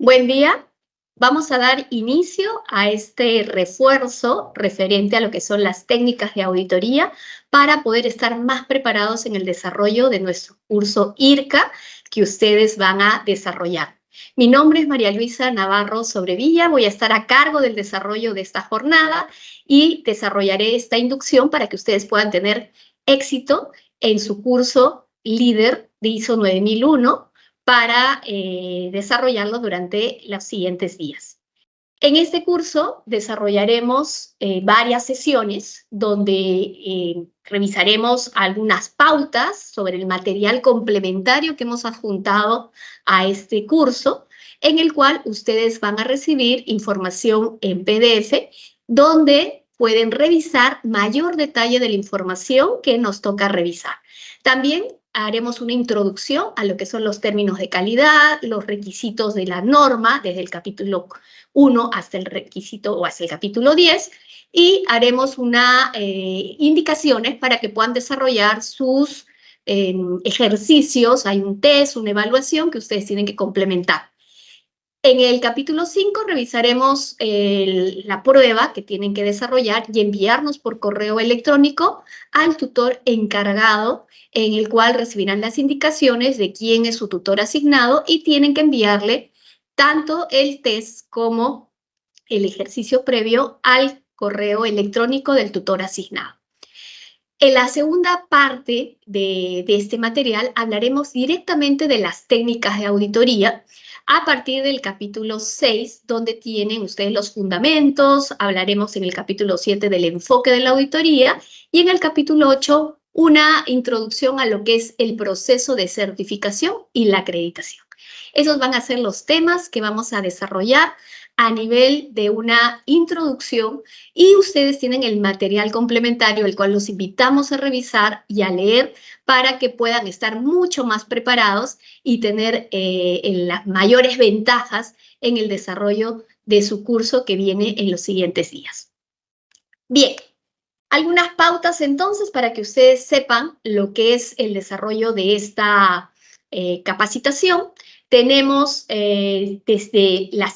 Buen día. Vamos a dar inicio a este refuerzo referente a lo que son las técnicas de auditoría para poder estar más preparados en el desarrollo de nuestro curso IRCA que ustedes van a desarrollar. Mi nombre es María Luisa Navarro Sobrevilla, voy a estar a cargo del desarrollo de esta jornada y desarrollaré esta inducción para que ustedes puedan tener éxito en su curso líder de ISO 9001 para desarrollarlo durante los siguientes días. En este curso desarrollaremos varias sesiones donde revisaremos algunas pautas sobre el material complementario que hemos adjuntado a este curso, en el cual ustedes van a recibir información en PDF, donde pueden revisar mayor detalle de la información que nos toca revisar. También haremos una introducción a lo que son los términos de calidad, los requisitos de la norma, desde el capítulo 1 hasta el requisito o hasta el capítulo 10, y haremos unas indicaciones para que puedan desarrollar sus ejercicios. Hay un test, una evaluación que ustedes tienen que complementar. En el capítulo 5 revisaremos la prueba que tienen que desarrollar y enviarnos por correo electrónico al tutor encargado, en el cual recibirán las indicaciones de quién es su tutor asignado y tienen que enviarle tanto el test como el ejercicio previo al correo electrónico del tutor asignado. En la segunda parte de este material hablaremos directamente de las técnicas de auditoría a partir del capítulo 6, donde tienen ustedes los fundamentos. Hablaremos en el capítulo 7 del enfoque de la auditoría y en el capítulo 8 una introducción a lo que es el proceso de certificación y la acreditación. Esos van a ser los temas que vamos a desarrollar a nivel de una introducción, y ustedes tienen el material complementario, el cual los invitamos a revisar y a leer para que puedan estar mucho más preparados y tener las mayores ventajas en el desarrollo de su curso que viene en los siguientes días. Bien, algunas pautas entonces para que ustedes sepan lo que es el desarrollo de esta capacitación. Tenemos desde la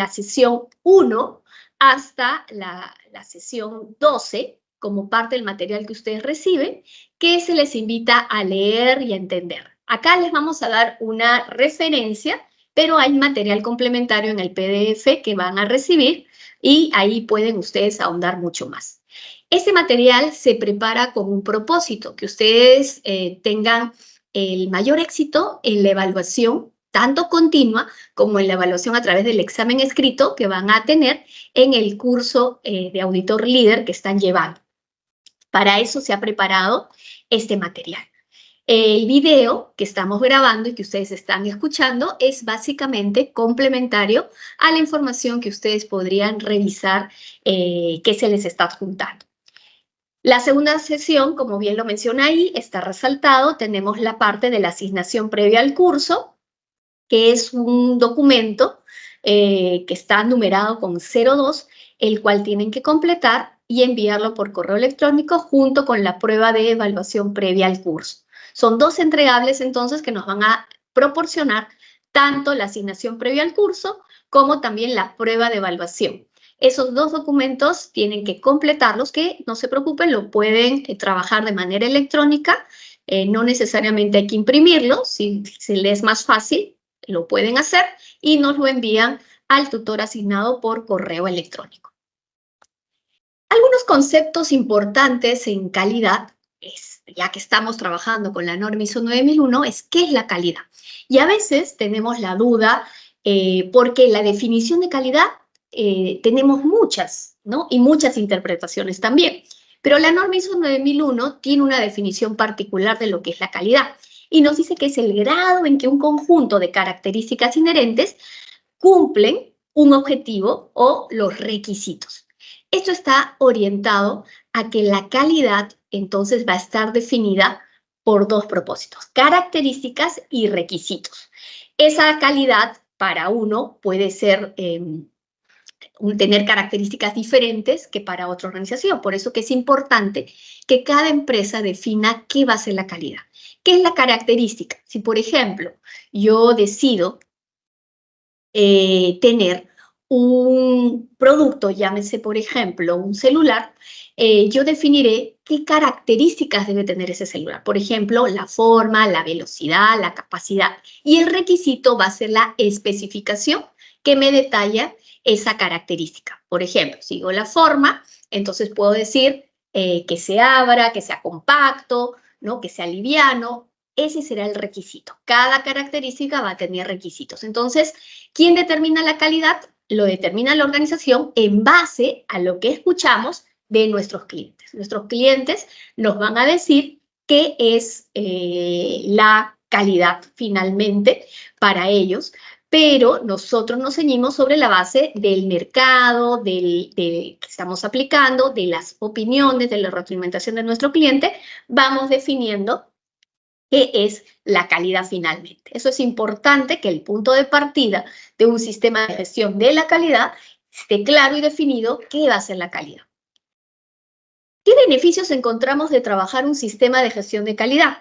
sesión 1 hasta la sesión 12, como parte del material que ustedes reciben, que se les invita a leer y a entender. Acá les vamos a dar una referencia, pero hay material complementario en el PDF que van a recibir y ahí pueden ustedes ahondar mucho más. Este material se prepara con un propósito, que ustedes tengan el mayor éxito en la evaluación, tanto continua como en la evaluación a través del examen escrito que van a tener en el curso de auditor líder que están llevando. Para eso se ha preparado este material. El video que estamos grabando y que ustedes están escuchando es básicamente complementario a la información que ustedes podrían revisar que se les está adjuntando. La segunda sesión, como bien lo menciona ahí, está resaltado. Tenemos la parte de la asignación previa al curso, que es un documento que está numerado con 02, el cual tienen que completar y enviarlo por correo electrónico junto con la prueba de evaluación previa al curso. Son dos entregables entonces que nos van a proporcionar tanto la asignación previa al curso como también la prueba de evaluación. Esos dos documentos tienen que completarlos, que no se preocupen, lo pueden trabajar de manera electrónica, no necesariamente hay que imprimirlo, si les es más fácil, lo pueden hacer y nos lo envían al tutor asignado por correo electrónico. Algunos conceptos importantes en calidad, ya que estamos trabajando con la norma ISO 9001, es qué es la calidad. Y a veces tenemos la duda porque la definición de calidad tenemos muchas, ¿no? Y muchas interpretaciones también. Pero la norma ISO 9001 tiene una definición particular de lo que es la calidad y nos dice que es el grado en que un conjunto de características inherentes cumplen un objetivo o los requisitos. Esto está orientado a que la calidad entonces va a estar definida por dos propósitos: características y requisitos. Esa calidad para uno puede ser tener características diferentes que para otra organización. Por eso que es importante que cada empresa defina qué va a ser la calidad. ¿Qué es la característica? Si, por ejemplo, yo decido tener un producto, llámese por ejemplo un celular, yo definiré qué características debe tener ese celular. Por ejemplo, la forma, la velocidad, la capacidad. Y el requisito va a ser la especificación que me detalla esa característica. Por ejemplo, sigo la forma, entonces puedo decir que se abra, que sea compacto, ¿no? Que sea liviano. Ese será el requisito. Cada característica va a tener requisitos. Entonces, ¿quién determina la calidad? Lo determina la organización en base a lo que escuchamos de nuestros clientes. Nuestros clientes nos van a decir qué es la calidad finalmente para ellos, pero nosotros nos ceñimos sobre la base del mercado, que estamos aplicando, de las opiniones, de la retroalimentación de nuestro cliente, vamos definiendo qué es la calidad finalmente. Eso es importante, que el punto de partida de un sistema de gestión de la calidad esté claro y definido qué va a ser la calidad. ¿Qué beneficios encontramos de trabajar un sistema de gestión de calidad?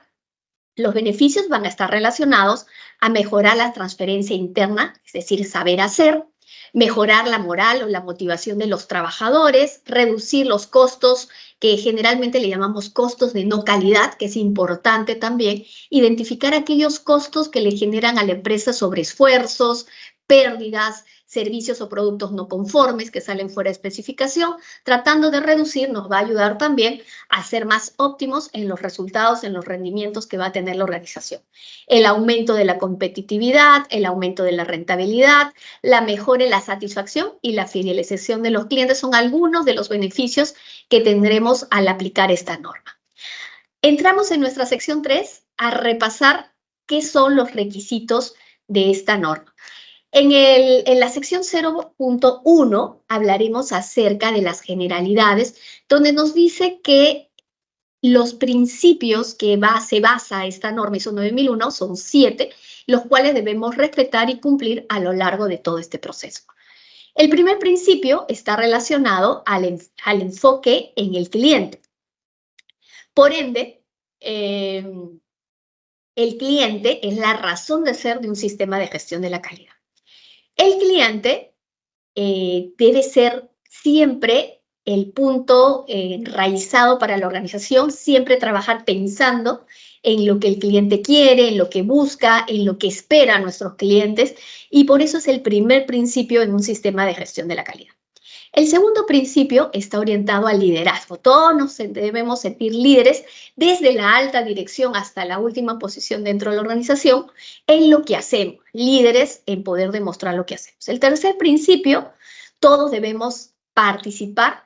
Los beneficios van a estar relacionados a mejorar la transferencia interna, es decir, saber hacer, mejorar la moral o la motivación de los trabajadores, reducir los costos, que generalmente le llamamos costos de no calidad, que es importante también, identificar aquellos costos que le generan a la empresa sobreesfuerzos, pérdidas, servicios o productos no conformes que salen fuera de especificación, tratando de reducir nos va a ayudar también a ser más óptimos en los resultados, en los rendimientos que va a tener la organización. El aumento de la competitividad, el aumento de la rentabilidad, la mejora en la satisfacción y la fidelización de los clientes son algunos de los beneficios que tendremos al aplicar esta norma. Entramos en nuestra sección 3 a repasar qué son los requisitos de esta norma. En la sección 0.1 hablaremos acerca de las generalidades, donde nos dice que los principios que se basa esta norma ISO 9001 son 7, los cuales debemos respetar y cumplir a lo largo de todo este proceso. El primer principio está relacionado al enfoque en el cliente. Por ende, el cliente es la razón de ser de un sistema de gestión de la calidad. El cliente debe ser siempre el punto enraizado para la organización, siempre trabajar pensando en lo que el cliente quiere, en lo que busca, en lo que espera a nuestros clientes, y por eso es el primer principio en un sistema de gestión de la calidad. El segundo principio está orientado al liderazgo. Todos nos debemos sentir líderes desde la alta dirección hasta la última posición dentro de la organización en lo que hacemos, líderes en poder demostrar lo que hacemos. El tercer principio, todos debemos participar,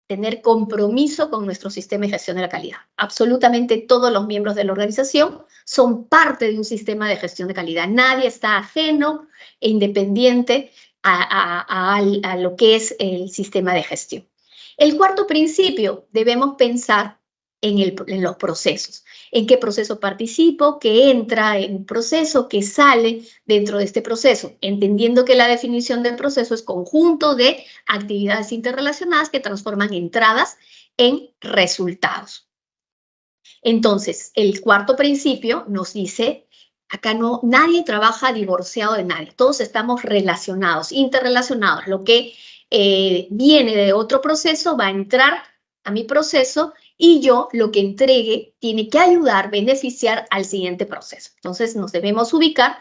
tener compromiso con nuestro sistema de gestión de la calidad. Absolutamente todos los miembros de la organización son parte de un sistema de gestión de calidad. Nadie está ajeno e independiente a lo que es el sistema de gestión. El cuarto principio, debemos pensar en los procesos. ¿En qué proceso participo? ¿Qué entra en un proceso? ¿Qué sale dentro de este proceso? Entendiendo que la definición del proceso es conjunto de actividades interrelacionadas que transforman entradas en resultados. Entonces, el cuarto principio nos dice: acá nadie trabaja divorciado de nadie, todos estamos relacionados, interrelacionados. Lo que viene de otro proceso va a entrar a mi proceso y yo lo que entregue tiene que ayudar, beneficiar al siguiente proceso. Entonces nos debemos ubicar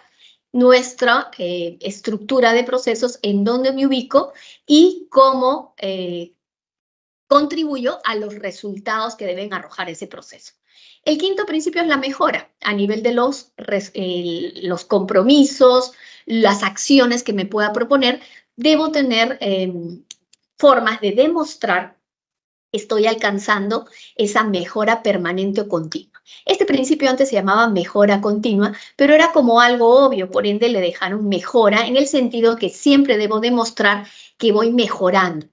nuestra estructura de procesos, en dónde me ubico y cómo contribuyo a los resultados que deben arrojar ese proceso. El quinto principio es la mejora a nivel de los compromisos, las acciones que me pueda proponer. Debo tener formas de demostrar que estoy alcanzando esa mejora permanente o continua. Este principio antes se llamaba mejora continua, pero era como algo obvio, por ende le dejaron mejora en el sentido que siempre debo demostrar que voy mejorando.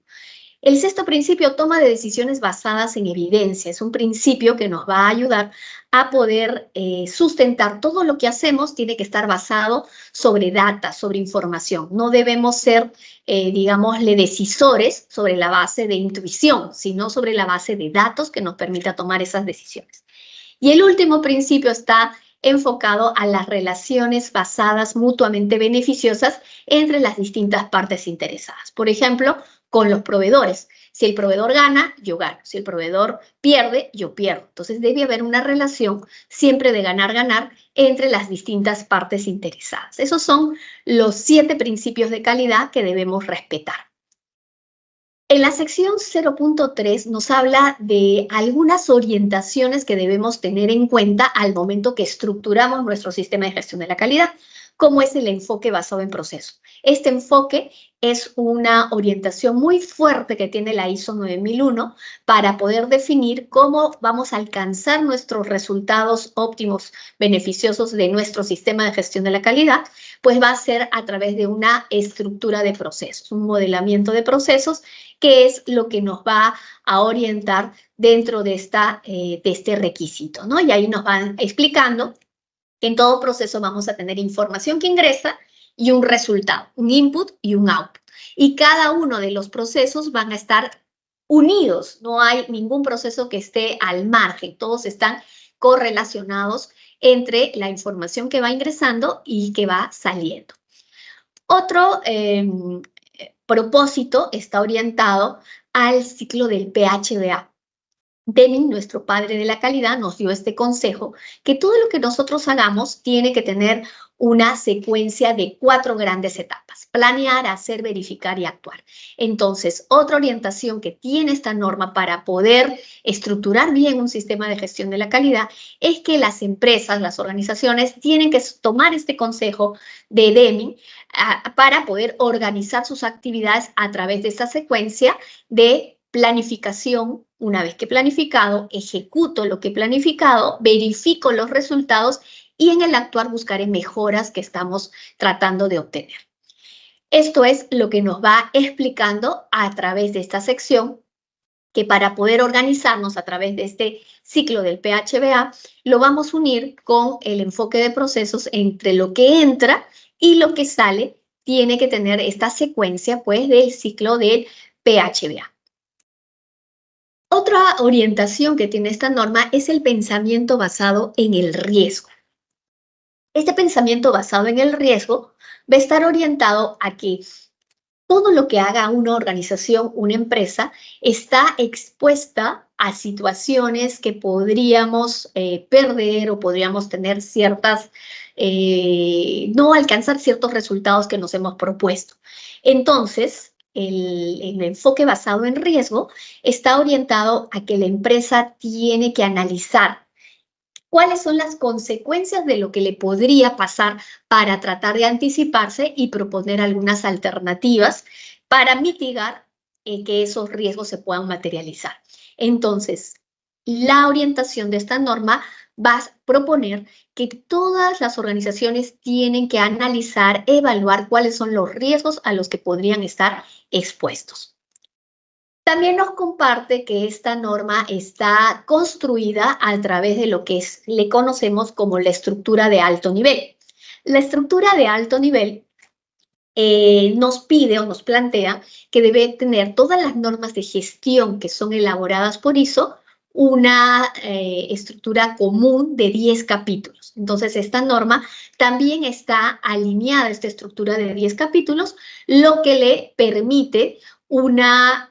El sexto principio, toma de decisiones basadas en evidencia. Es un principio que nos va a ayudar a poder sustentar todo lo que hacemos. Tiene que estar basado sobre data, sobre información. No debemos ser, digámosle, decisores sobre la base de intuición, sino sobre la base de datos que nos permita tomar esas decisiones. Y el último principio está enfocado a las relaciones basadas mutuamente beneficiosas entre las distintas partes interesadas. Por ejemplo, con los proveedores. Si el proveedor gana, yo gano. Si el proveedor pierde, yo pierdo. Entonces debe haber una relación siempre de ganar-ganar entre las distintas partes interesadas. Esos son los 7 principios de calidad que debemos respetar. En la sección 0.3 nos habla de algunas orientaciones que debemos tener en cuenta al momento que estructuramos nuestro sistema de gestión de la calidad, como es el enfoque basado en proceso. Este enfoque es una orientación muy fuerte que tiene la ISO 9001 para poder definir cómo vamos a alcanzar nuestros resultados óptimos, beneficiosos de nuestro sistema de gestión de la calidad, pues va a ser a través de una estructura de procesos, un modelamiento de procesos, que es lo que nos va a orientar dentro de este requisito, ¿no? Y ahí nos van explicando que en todo proceso vamos a tener información que ingresa y un resultado, un input y un output. Y cada uno de los procesos van a estar unidos, no hay ningún proceso que esté al margen, todos están correlacionados entre la información que va ingresando y que va saliendo. Otro propósito está orientado al ciclo del PHBA. Deming, nuestro padre de la calidad, nos dio este consejo, que todo lo que nosotros hagamos tiene que tener una secuencia de 4 grandes etapas: planear, hacer, verificar y actuar. Entonces, otra orientación que tiene esta norma para poder estructurar bien un sistema de gestión de la calidad es que las empresas, las organizaciones, tienen que tomar este consejo de Deming para poder organizar sus actividades a través de esta secuencia de planificación. Una vez que planificado, ejecuto lo que he planificado, verifico los resultados y en el actuar buscaré mejoras que estamos tratando de obtener. Esto es lo que nos va explicando a través de esta sección, que para poder organizarnos a través de este ciclo del PHBA, lo vamos a unir con el enfoque de procesos. Entre lo que entra y lo que sale, tiene que tener esta secuencia, pues, del ciclo del PHBA. Otra orientación que tiene esta norma es el pensamiento basado en el riesgo. Este pensamiento basado en el riesgo va a estar orientado a que todo lo que haga una organización, una empresa, está expuesta a situaciones que podríamos perder o podríamos tener no alcanzar ciertos resultados que nos hemos propuesto. Entonces, el enfoque basado en riesgo está orientado a que la empresa tiene que analizar cuáles son las consecuencias de lo que le podría pasar para tratar de anticiparse y proponer algunas alternativas para mitigar que esos riesgos se puedan materializar. Entonces, la orientación de esta norma va a proponer que todas las organizaciones tienen que analizar, evaluar cuáles son los riesgos a los que podrían estar expuestos. También nos comparte que esta norma está construida a través de lo que le conocemos como la estructura de alto nivel. La estructura de alto nivel nos pide o nos plantea que debe tener todas las normas de gestión que son elaboradas por ISO una estructura común de 10 capítulos. Entonces, esta norma también está alineada a esta estructura de 10 capítulos, lo que le permite una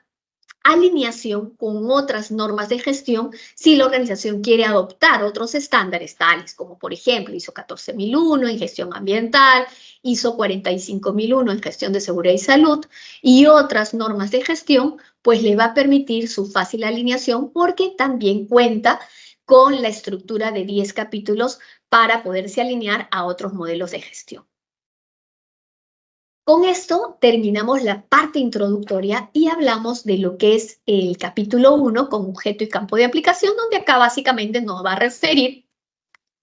alineación con otras normas de gestión si la organización quiere adoptar otros estándares tales como, por ejemplo, ISO 14001 en gestión ambiental, ISO 45001 en gestión de seguridad y salud y otras normas de gestión, pues le va a permitir su fácil alineación porque también cuenta con la estructura de 10 capítulos para poderse alinear a otros modelos de gestión. Con esto terminamos la parte introductoria y hablamos de lo que es el capítulo 1 con objeto y campo de aplicación, donde acá básicamente nos va a referir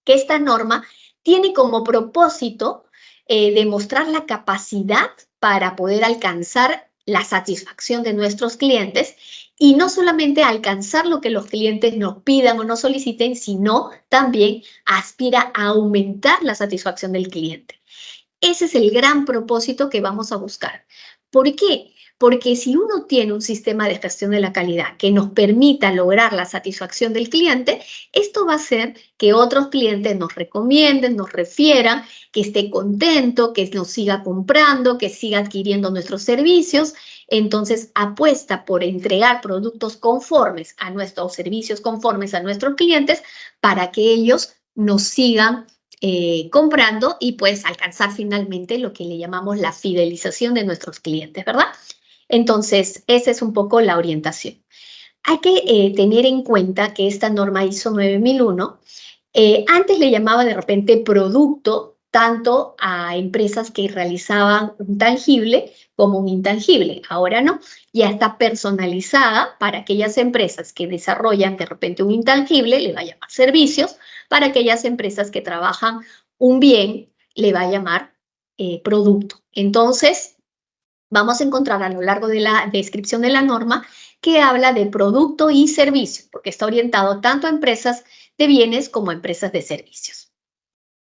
que esta norma tiene como propósito demostrar la capacidad para poder alcanzar la satisfacción de nuestros clientes y no solamente alcanzar lo que los clientes nos pidan o nos soliciten, sino también aspira a aumentar la satisfacción del cliente. Ese es el gran propósito que vamos a buscar. ¿Por qué? porque si uno tiene un sistema de gestión de la calidad que nos permita lograr la satisfacción del cliente, esto va a hacer que otros clientes nos recomienden, nos refieran, que esté contento, que nos siga comprando, que siga adquiriendo nuestros servicios. Entonces, apuesta por entregar productos conformes a nuestros servicios, conformes a nuestros clientes, para que ellos nos sigan comprando y pues alcanzar finalmente lo que le llamamos la fidelización de nuestros clientes, ¿verdad? Entonces, esa es un poco la orientación. Hay que tener en cuenta que esta norma ISO 9001, antes le llamaba de repente producto tanto a empresas que realizaban un tangible como un intangible. Ahora no, ya está personalizada para aquellas empresas que desarrollan de repente un intangible, le va a llamar servicios, para aquellas empresas que trabajan un bien, le va a llamar producto. Entonces, vamos a encontrar a lo largo de la descripción de la norma que habla de producto y servicio, porque está orientado tanto a empresas de bienes como a empresas de servicios.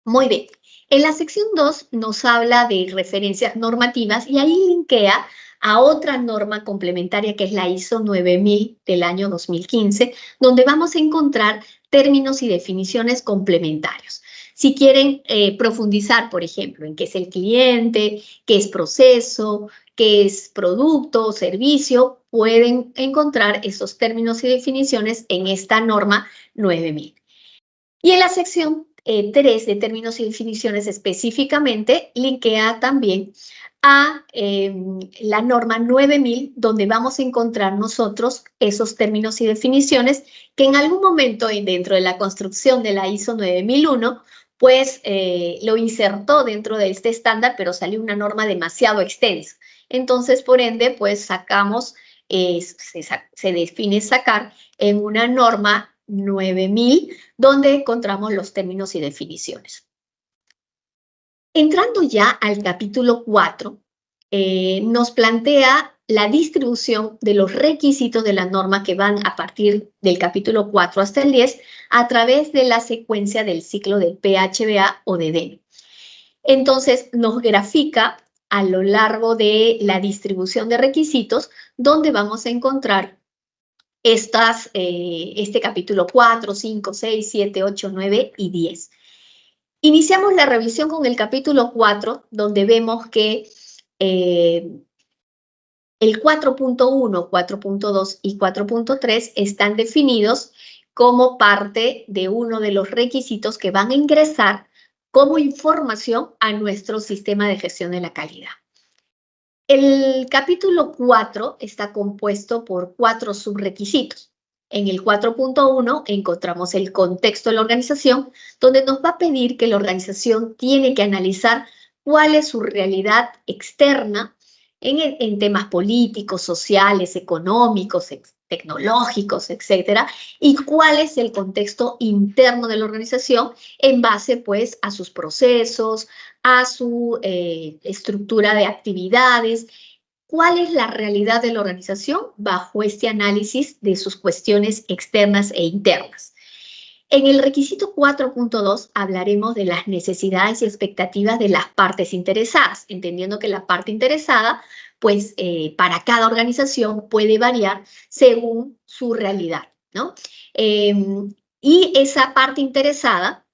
Muy bien. En la sección 2 nos habla de referencias normativas y ahí linkea a otra norma complementaria que es la ISO 9000 del año 2015, donde vamos a encontrar términos y definiciones complementarios. Si quieren profundizar, por ejemplo, en qué es el cliente, qué es proceso, qué es producto o servicio, pueden encontrar esos términos y definiciones en esta norma 9000. Y en la sección 3 de términos y definiciones específicamente, linkea también a la norma 9000, donde vamos a encontrar nosotros esos términos y definiciones que en algún momento dentro de la construcción de la ISO 9001, pues lo insertó dentro de este estándar, pero salió una norma demasiado extensa. Entonces, por ende, pues sacamos, se define sacar en una norma 9000, donde encontramos los términos y definiciones. Entrando ya al capítulo 4, nos plantea la distribución de los requisitos de la norma que van a partir del capítulo 4 hasta el 10 a través de la secuencia del ciclo del PHBA o de DENI. Entonces, nos grafica a lo largo de la distribución de requisitos, donde vamos a encontrar este capítulo 4, 5, 6, 7, 8, 9 y 10. Iniciamos la revisión con el capítulo 4, donde vemos que el 4.1, 4.2 y 4.3 están definidos como parte de uno de los requisitos que van a ingresar como información a nuestro sistema de gestión de la calidad. El capítulo 4 está compuesto por 4 subrequisitos. En el 4.1 encontramos el contexto de la organización, donde nos va a pedir que la organización tiene que analizar cuál es su realidad externa en temas políticos, sociales, económicos, tecnológicos, etcétera, y cuál es el contexto interno de la organización en base, pues, a sus procesos, a su estructura de actividades, cuál es la realidad de la organización bajo este análisis de sus cuestiones externas e internas. En el requisito 4.2 hablaremos de las necesidades y expectativas de las partes interesadas, entendiendo que la parte interesada, pues para cada organización puede variar según su realidad, ¿no? Y esa parte interesada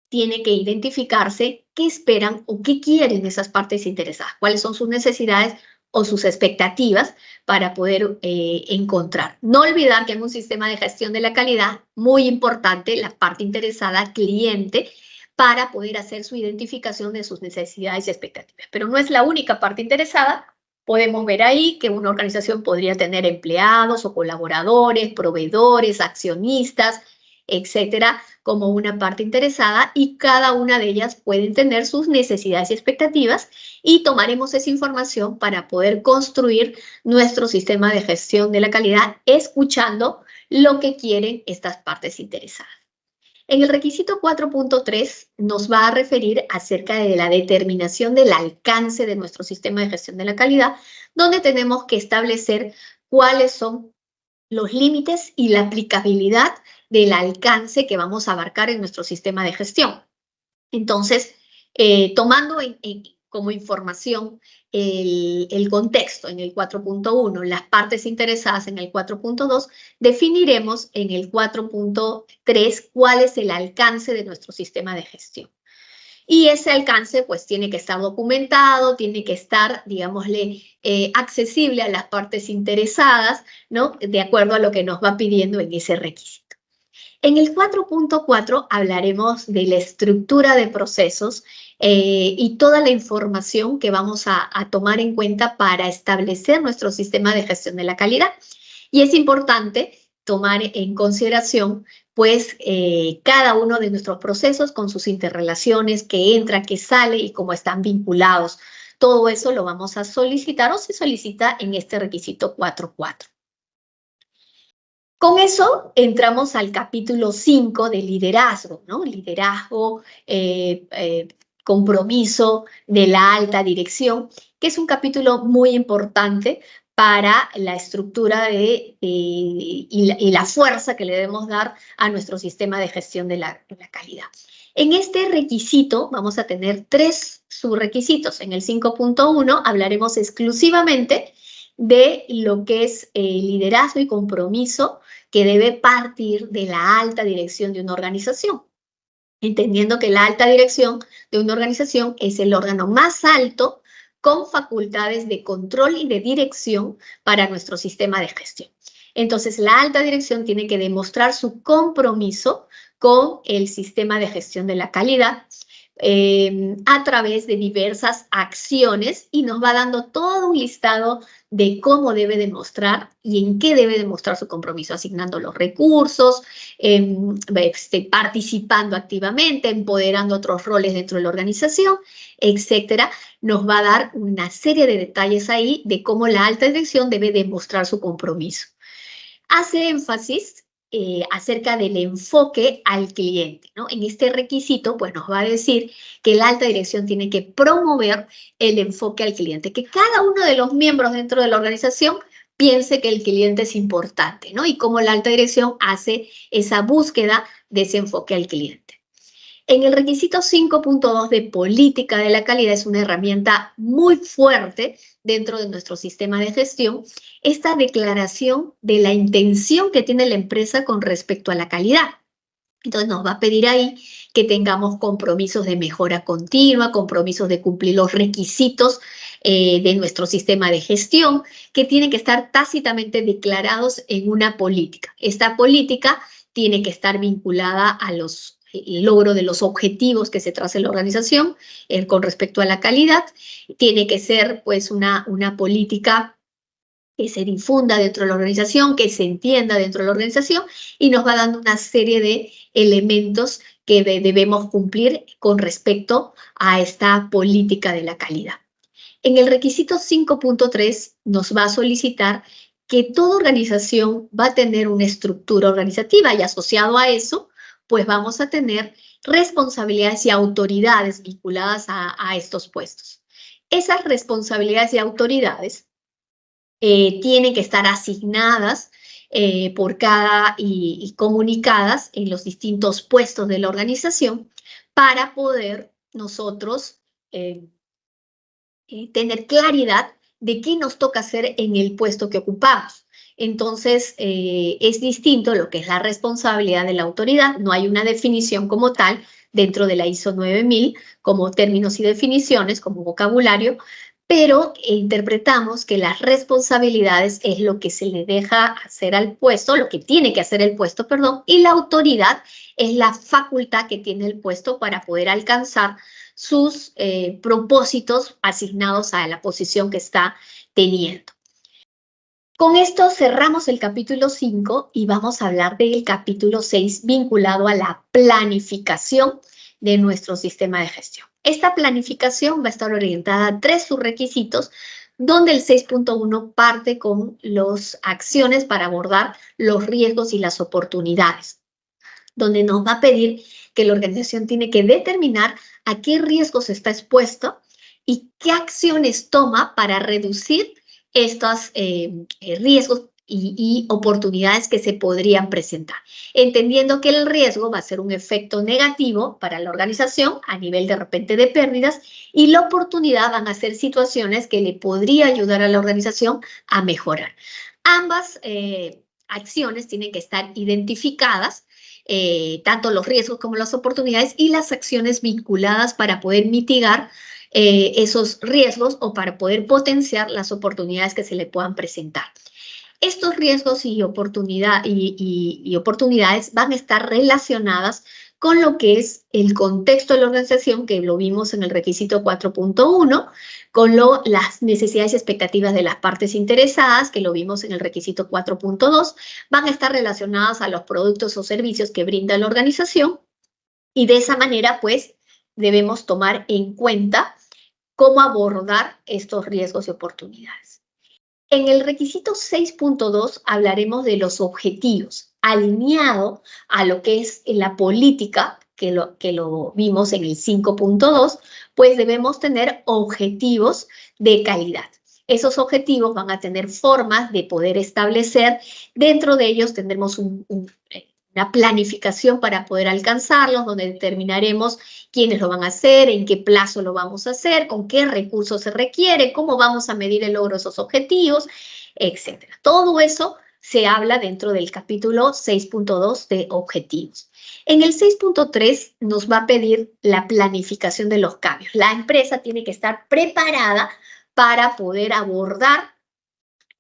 tiene que identificarse qué esperan o qué quieren esas partes interesadas, cuáles son sus necesidades o sus expectativas para poder encontrar. No olvidar que en un sistema de gestión de la calidad, muy importante, la parte interesada, cliente, para poder hacer su identificación de sus necesidades y expectativas. Pero no es la única parte interesada. Podemos ver ahí que una organización podría tener empleados o colaboradores, proveedores, accionistas, etcétera, como una parte interesada, y cada una de ellas pueden tener sus necesidades y expectativas, y tomaremos esa información para poder construir nuestro sistema de gestión de la calidad, escuchando lo que quieren estas partes interesadas. En el requisito 4.3 nos va a referir acerca de la determinación del alcance de nuestro sistema de gestión de la calidad, donde tenemos que establecer cuáles son los límites y la aplicabilidad del alcance que vamos a abarcar en nuestro sistema de gestión. Entonces, tomando en como información el contexto en el 4.1, las partes interesadas en el 4.2, definiremos en el 4.3 cuál es el alcance de nuestro sistema de gestión. Y ese alcance pues tiene que estar documentado, tiene que estar, digámosle, accesible a las partes interesadas, ¿no? De acuerdo a lo que nos va pidiendo en ese requisito. En el 4.4 hablaremos de la estructura de procesos y toda la información que vamos a tomar en cuenta para establecer nuestro sistema de gestión de la calidad. Y es importante tomar en consideración pues cada uno de nuestros procesos con sus interrelaciones, que entra, que sale y cómo están vinculados. Todo eso lo vamos a solicitar o se solicita en este requisito 4.4. Con eso entramos al capítulo 5 de liderazgo, ¿no? Liderazgo, compromiso de la alta dirección, que es un capítulo muy importante para la estructura y la fuerza que le debemos dar a nuestro sistema de gestión de la calidad. En este requisito vamos a tener 3 subrequisitos. En el 5.1 hablaremos exclusivamente de lo que es liderazgo y compromiso que debe partir de la alta dirección de una organización, entendiendo que la alta dirección de una organización es el órgano más alto con facultades de control y de dirección para nuestro sistema de gestión. Entonces, la alta dirección tiene que demostrar su compromiso con el sistema de gestión de la calidad a través de diversas acciones y nos va dando todo un listado de cómo debe demostrar y en qué debe demostrar su compromiso, asignando los recursos, participando activamente, empoderando otros roles dentro de la organización, etcétera. Nos va a dar una serie de detalles ahí de cómo la alta dirección debe demostrar su compromiso. Hace énfasis acerca del enfoque al cliente, ¿no? En este requisito, pues nos va a decir que la alta dirección tiene que promover el enfoque al cliente, que cada uno de los miembros dentro de la organización piense que el cliente es importante, ¿no? Y cómo la alta dirección hace esa búsqueda de ese enfoque al cliente. En el requisito 5.2 de política de la calidad es una herramienta muy fuerte dentro de nuestro sistema de gestión, esta declaración de la intención que tiene la empresa con respecto a la calidad. Entonces nos va a pedir ahí que tengamos compromisos de mejora continua, compromisos de cumplir los requisitos de nuestro sistema de gestión, que tienen que estar tácitamente declarados en una política. Esta política tiene que estar vinculada a el logro de los objetivos que se traza en la organización con respecto a la calidad. Tiene que ser pues una política que se difunda dentro de la organización, que se entienda dentro de la organización y nos va dando una serie de elementos que debemos cumplir con respecto a esta política de la calidad. En el requisito 5.3 nos va a solicitar que toda organización va a tener una estructura organizativa y asociado a eso, pues vamos a tener responsabilidades y autoridades vinculadas a estos puestos. Esas responsabilidades y autoridades tienen que estar asignadas por cada y comunicadas en los distintos puestos de la organización para poder nosotros tener claridad de qué nos toca hacer en el puesto que ocupamos. Entonces, es distinto lo que es la responsabilidad de la autoridad. No hay una definición como tal dentro de la ISO 9000 como términos y definiciones, como vocabulario, pero interpretamos que las responsabilidades es lo que se le deja hacer al puesto, lo que tiene que hacer el puesto, perdón, y la autoridad es la facultad que tiene el puesto para poder alcanzar sus propósitos asignados a la posición que está teniendo. Con esto cerramos el capítulo 5 y vamos a hablar del capítulo 6 vinculado a la planificación de nuestro sistema de gestión. Esta planificación va a estar orientada a 3 subrequisitos, donde el 6.1 parte con las acciones para abordar los riesgos y las oportunidades, donde nos va a pedir que la organización tiene que determinar a qué riesgos está expuesto y qué acciones toma para reducir estos riesgos y oportunidades que se podrían presentar, entendiendo que el riesgo va a ser un efecto negativo para la organización a nivel de repente de pérdidas y la oportunidad van a ser situaciones que le podría ayudar a la organización a mejorar. Ambas acciones tienen que estar identificadas, tanto los riesgos como las oportunidades y las acciones vinculadas para poder mitigar esos riesgos o para poder potenciar las oportunidades que se le puedan presentar. Estos riesgos y oportunidades van a estar relacionadas con lo que es el contexto de la organización, que lo vimos en el requisito 4.1, con las necesidades y expectativas de las partes interesadas, que lo vimos en el requisito 4.2, van a estar relacionadas a los productos o servicios que brinda la organización, y de esa manera, pues, debemos tomar en cuenta cómo abordar estos riesgos y oportunidades. En el requisito 6.2 hablaremos de los objetivos, alineado a lo que es la política, que lo vimos en el 5.2, pues debemos tener objetivos de calidad. Esos objetivos van a tener formas de poder establecer, dentro de ellos tendremos una planificación para poder alcanzarlos, donde determinaremos quiénes lo van a hacer, en qué plazo lo vamos a hacer, con qué recursos se requiere, cómo vamos a medir el logro de esos objetivos, etc. Todo eso se habla dentro del capítulo 6.2 de objetivos. En el 6.3 nos va a pedir la planificación de los cambios. La empresa tiene que estar preparada para poder abordar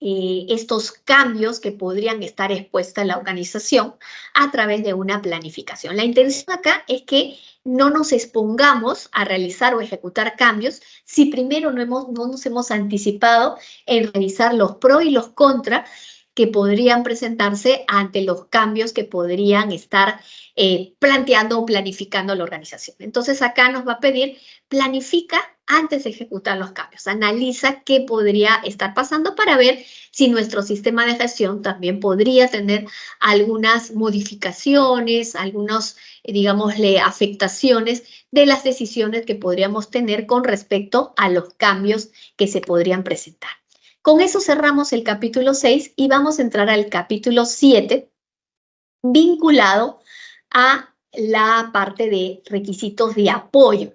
estos cambios que podrían estar expuestas a la organización a través de una planificación. La intención acá es que no nos expongamos a realizar o ejecutar cambios si primero no nos hemos anticipado en revisar los pros y los contras que podrían presentarse ante los cambios que podrían estar planteando o planificando la organización. Entonces acá nos va a pedir planifica antes de ejecutar los cambios, analiza qué podría estar pasando para ver si nuestro sistema de gestión también podría tener algunas modificaciones, algunos, digámosle, afectaciones de las decisiones que podríamos tener con respecto a los cambios que se podrían presentar. Con eso cerramos el capítulo 6 y vamos a entrar al capítulo 7, vinculado a la parte de requisitos de apoyo.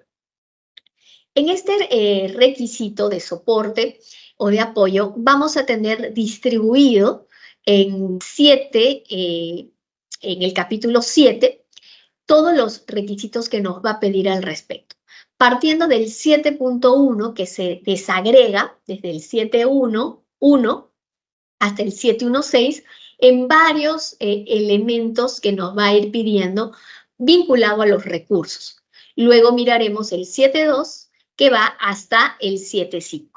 En este requisito de soporte o de apoyo vamos a tener distribuido en el capítulo 7, todos los requisitos que nos va a pedir al respecto. Partiendo del 7.1, que se desagrega desde el 7.1.1 hasta el 7.1.6 en varios elementos que nos va a ir pidiendo vinculado a los recursos. Luego miraremos el 7.2, que va hasta el 7.5.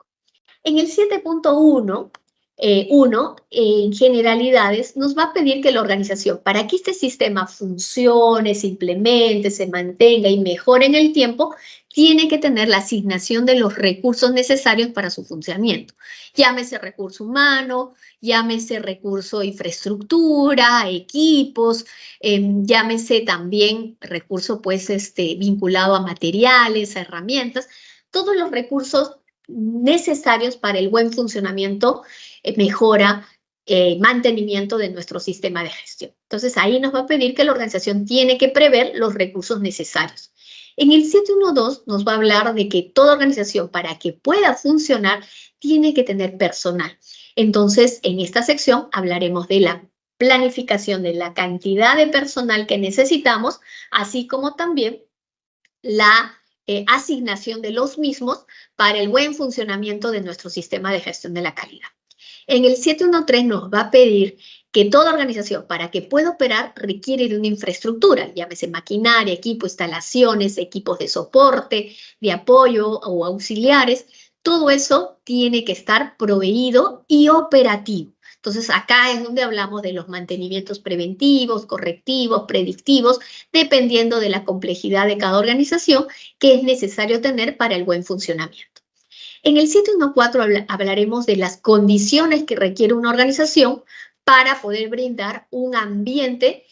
En el 7.1, en generalidades, nos va a pedir que la organización, para que este sistema funcione, se implemente, se mantenga y mejore en el tiempo, tiene que tener la asignación de los recursos necesarios para su funcionamiento. Llámese recurso humano, llámese recurso infraestructura, equipos, llámese también recurso pues, vinculado a materiales, a herramientas, todos los recursos necesarios para el buen funcionamiento, mejora, mantenimiento de nuestro sistema de gestión. Entonces, ahí nos va a pedir que la organización tiene que prever los recursos necesarios. En el 7.1.2 nos va a hablar de que toda organización, para que pueda funcionar, tiene que tener personal. Entonces, en esta sección hablaremos de la planificación de la cantidad de personal que necesitamos, así como también la asignación de los mismos para el buen funcionamiento de nuestro sistema de gestión de la calidad. En el 7.1.3 nos va a pedir que toda organización, para que pueda operar, requiere de una infraestructura, llámese maquinaria, equipo, instalaciones, equipos de soporte, de apoyo o auxiliares. Todo eso tiene que estar proveído y operativo. Entonces, acá es donde hablamos de los mantenimientos preventivos, correctivos, predictivos, dependiendo de la complejidad de cada organización que es necesario tener para el buen funcionamiento. En el 7.1.4 hablaremos de las condiciones que requiere una organización para poder brindar un ambiente,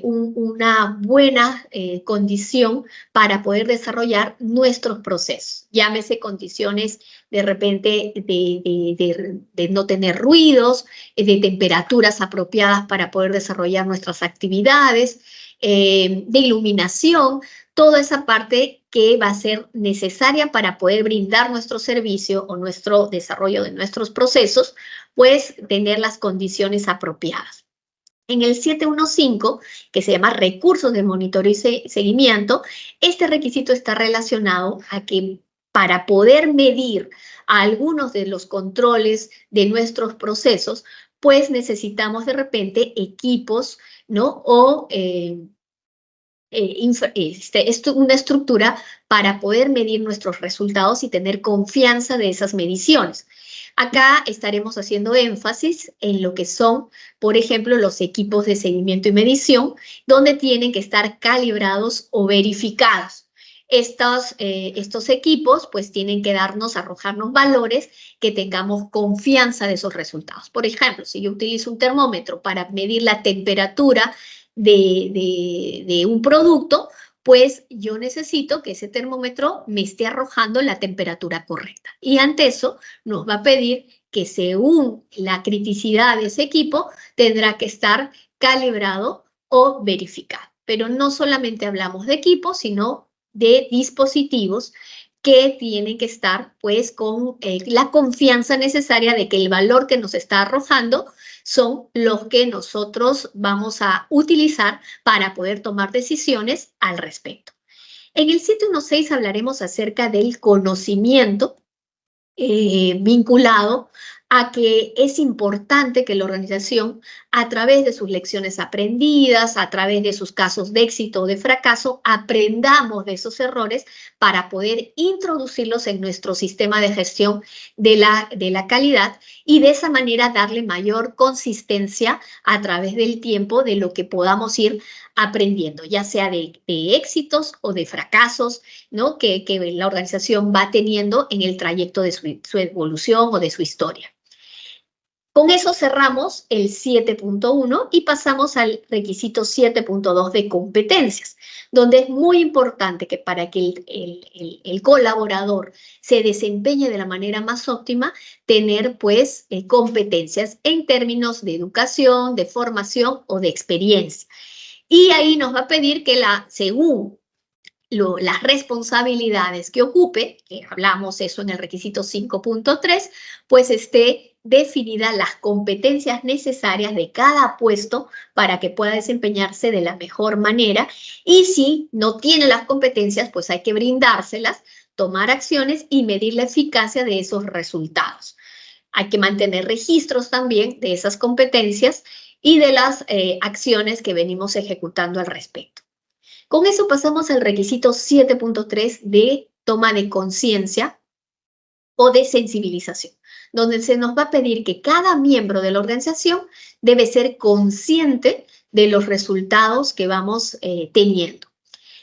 una buena condición para poder desarrollar nuestros procesos. Llámese condiciones de repente de no tener ruidos, de temperaturas apropiadas para poder desarrollar nuestras actividades, de iluminación, toda esa parte que va a ser necesaria para poder brindar nuestro servicio o nuestro desarrollo de nuestros procesos, pues tener las condiciones apropiadas. En el 715, que se llama recursos de monitoreo y seguimiento, este requisito está relacionado a que para poder medir algunos de los controles de nuestros procesos, pues necesitamos de repente equipos, ¿no? O una estructura para poder medir nuestros resultados y tener confianza de esas mediciones. Acá estaremos haciendo énfasis en lo que son, por ejemplo, los equipos de seguimiento y medición, donde tienen que estar calibrados o verificados. Estos equipos pues tienen que arrojarnos valores que tengamos confianza de esos resultados. Por ejemplo, si yo utilizo un termómetro para medir la temperatura de un producto, pues yo necesito que ese termómetro me esté arrojando la temperatura correcta. Y ante eso nos va a pedir que según la criticidad de ese equipo, tendrá que estar calibrado o verificado. Pero no solamente hablamos de equipos, sino de dispositivos que tienen que estar pues con la confianza necesaria de que el valor que nos está arrojando son los que nosotros vamos a utilizar para poder tomar decisiones al respecto. En el 716 hablaremos acerca del conocimiento vinculado a que es importante que la organización, a través de sus lecciones aprendidas, a través de sus casos de éxito o de fracaso, aprendamos de esos errores para poder introducirlos en nuestro sistema de gestión de la calidad y de esa manera darle mayor consistencia a través del tiempo de lo que podamos ir aprendiendo, ya sea de éxitos o de fracasos, ¿no? que la organización va teniendo en el trayecto de su evolución o de su historia. Con eso cerramos el 7.1 y pasamos al requisito 7.2 de competencias, donde es muy importante que para que el colaborador se desempeñe de la manera más óptima, tener pues competencias en términos de educación, de formación o de experiencia. Y ahí nos va a pedir que según las responsabilidades que ocupe, que hablamos eso en el requisito 5.3, pues esté definidas las competencias necesarias de cada puesto para que pueda desempeñarse de la mejor manera. Y si no tiene las competencias, pues hay que brindárselas, tomar acciones y medir la eficacia de esos resultados. Hay que mantener registros también de esas competencias y de las acciones que venimos ejecutando al respecto. Con eso pasamos al requisito 7.3 de toma de conciencia o de sensibilización, donde se nos va a pedir que cada miembro de la organización debe ser consciente de los resultados que vamos teniendo.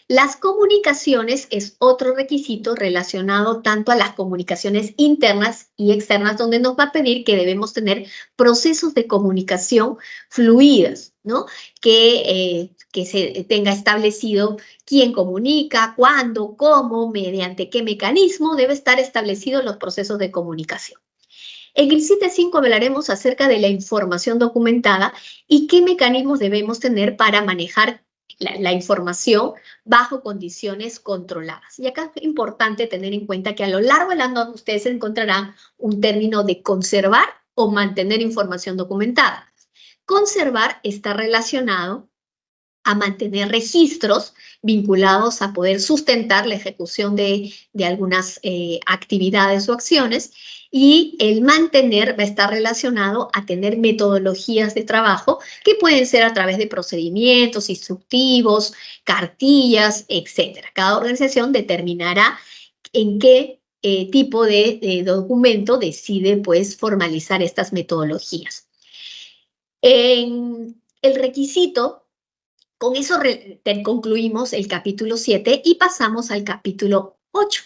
Las comunicaciones es otro requisito relacionado tanto a las comunicaciones internas y externas, donde nos va a pedir que debemos tener procesos de comunicación fluidas, ¿no? Que se tenga establecido quién comunica, cuándo, cómo, mediante qué mecanismo debe estar establecidos los procesos de comunicación. En el 7.5 hablaremos acerca de la información documentada y qué mecanismos debemos tener para manejar la información bajo condiciones controladas. Y acá es importante tener en cuenta que a lo largo de la norma ustedes encontrarán un término de conservar o mantener información documentada. Conservar está relacionado a mantener registros vinculados a poder sustentar la ejecución de algunas actividades o acciones, y el mantener va a estar relacionado a tener metodologías de trabajo que pueden ser a través de procedimientos instructivos, cartillas, etc. Cada organización determinará en qué tipo de documento decide pues formalizar estas metodologías. En el requisito, con eso concluimos el capítulo 7 y pasamos al capítulo 8.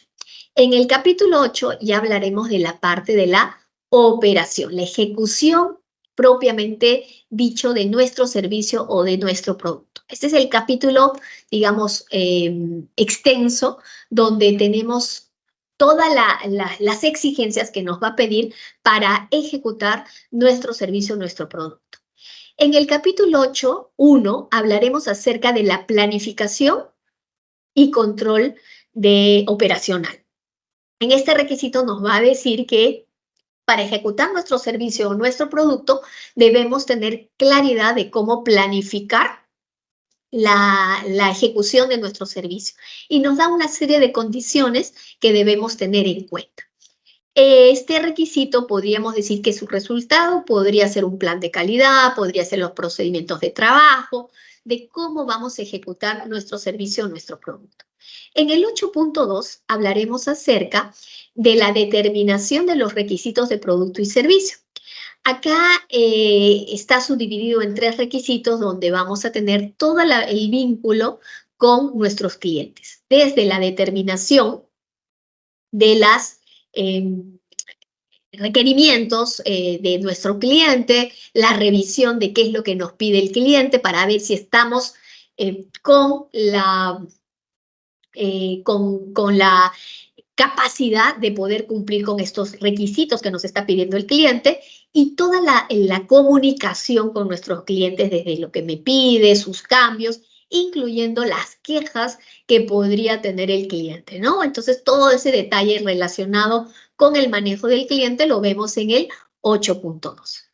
En el capítulo 8 ya hablaremos de la parte de la operación, la ejecución propiamente dicho de nuestro servicio o de nuestro producto. Este es el capítulo, digamos, extenso, donde tenemos todas las exigencias que nos va a pedir para ejecutar nuestro servicio, nuestro producto. En el capítulo 8.1 hablaremos acerca de la planificación y control operacional. En este requisito nos va a decir que para ejecutar nuestro servicio o nuestro producto debemos tener claridad de cómo planificar la ejecución de nuestro servicio y nos da una serie de condiciones que debemos tener en cuenta. Este requisito podríamos decir que su resultado podría ser un plan de calidad, podría ser los procedimientos de trabajo, de cómo vamos a ejecutar nuestro servicio o nuestro producto. En el 8.2 hablaremos acerca de la determinación de los requisitos de producto y servicio. Acá está subdividido en 3 requisitos donde vamos a tener todo el vínculo con nuestros clientes, desde la determinación de las requerimientos de nuestro cliente, la revisión de qué es lo que nos pide el cliente para ver si estamos con la capacidad de poder cumplir con estos requisitos que nos está pidiendo el cliente y toda la comunicación con nuestros clientes desde lo que me pide, sus cambios, incluyendo las quejas que podría tener el cliente, ¿no? Entonces, todo ese detalle relacionado con el manejo del cliente lo vemos en el 8.2.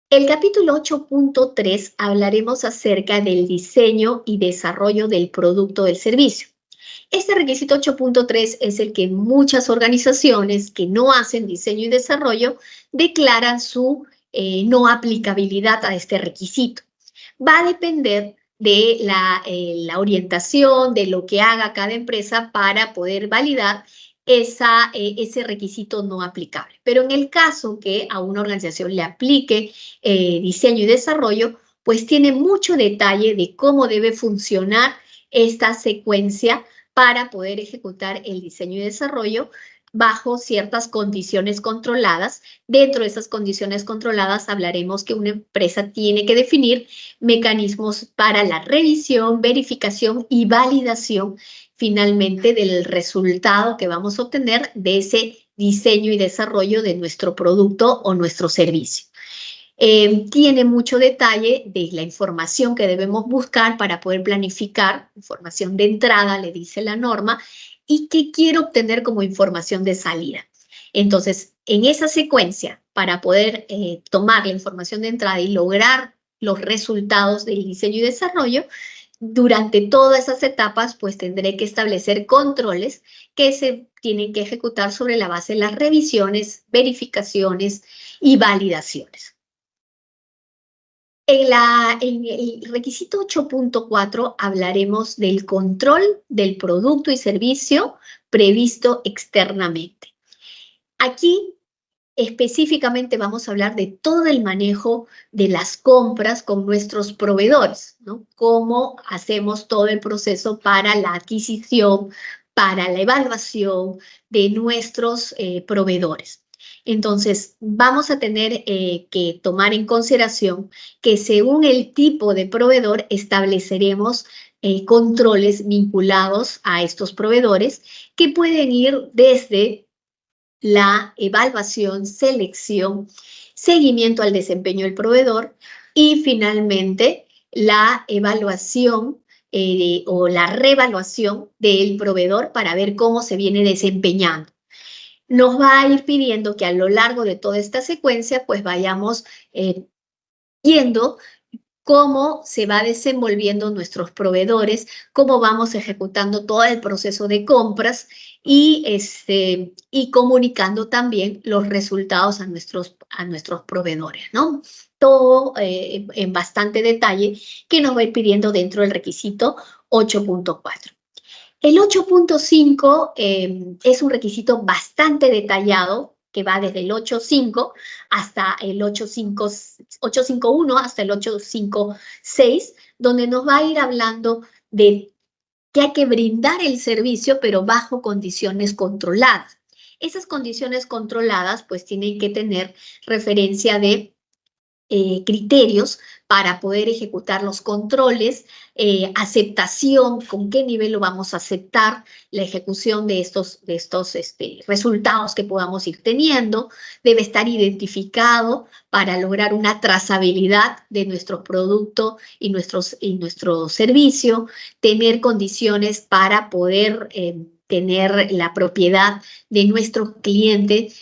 El capítulo 8.3 hablaremos acerca del diseño y desarrollo del producto o del servicio. Este requisito 8.3 es el que muchas organizaciones que no hacen diseño y desarrollo declaran su no aplicabilidad a este requisito. Va a depender de la orientación, de lo que haga cada empresa para poder validar ese requisito no aplicable. Pero en el caso que a una organización le aplique diseño y desarrollo, pues tiene mucho detalle de cómo debe funcionar esta secuencia para poder ejecutar el diseño y desarrollo bajo ciertas condiciones controladas. Dentro de esas condiciones controladas hablaremos que una empresa tiene que definir mecanismos para la revisión, verificación y validación finalmente del resultado que vamos a obtener de ese diseño y desarrollo de nuestro producto o nuestro servicio. Tiene mucho detalle de la información que debemos buscar para poder planificar, información de entrada, le dice la norma, y qué quiero obtener como información de salida. Entonces, en esa secuencia, para poder tomar la información de entrada y lograr los resultados del diseño y desarrollo, durante todas esas etapas, pues tendré que establecer controles que se tienen que ejecutar sobre la base de las revisiones, verificaciones y validaciones. En el requisito 8.4 hablaremos del control del producto y servicio previsto externamente. Aquí específicamente vamos a hablar de todo el manejo de las compras con nuestros proveedores, ¿no? Cómo hacemos todo el proceso para la adquisición, para la evaluación de nuestros proveedores. Entonces, vamos a tener que tomar en consideración que según el tipo de proveedor estableceremos controles vinculados a estos proveedores que pueden ir desde la evaluación, selección, seguimiento al desempeño del proveedor y finalmente la evaluación o la reevaluación del proveedor para ver cómo se viene desempeñando. Nos va a ir pidiendo que a lo largo de toda esta secuencia pues vayamos viendo cómo se va desenvolviendo nuestros proveedores, cómo vamos ejecutando todo el proceso de compras y comunicando también los resultados a nuestros proveedores, ¿no? Todo en bastante detalle que nos va a ir pidiendo dentro del requisito 8.4. El 8.5 es un requisito bastante detallado que va desde el 8.5 hasta el 8.5.1 hasta el 8.5.6, donde nos va a ir hablando de que hay que brindar el servicio, pero bajo condiciones controladas. Esas condiciones controladas, pues, tienen que tener referencia de criterios para poder ejecutar los controles, aceptación, con qué nivel lo vamos a aceptar, la ejecución de estos resultados que podamos ir teniendo, debe estar identificado para lograr una trazabilidad de nuestro producto y nuestro servicio, tener condiciones para poder tener la propiedad de nuestro cliente,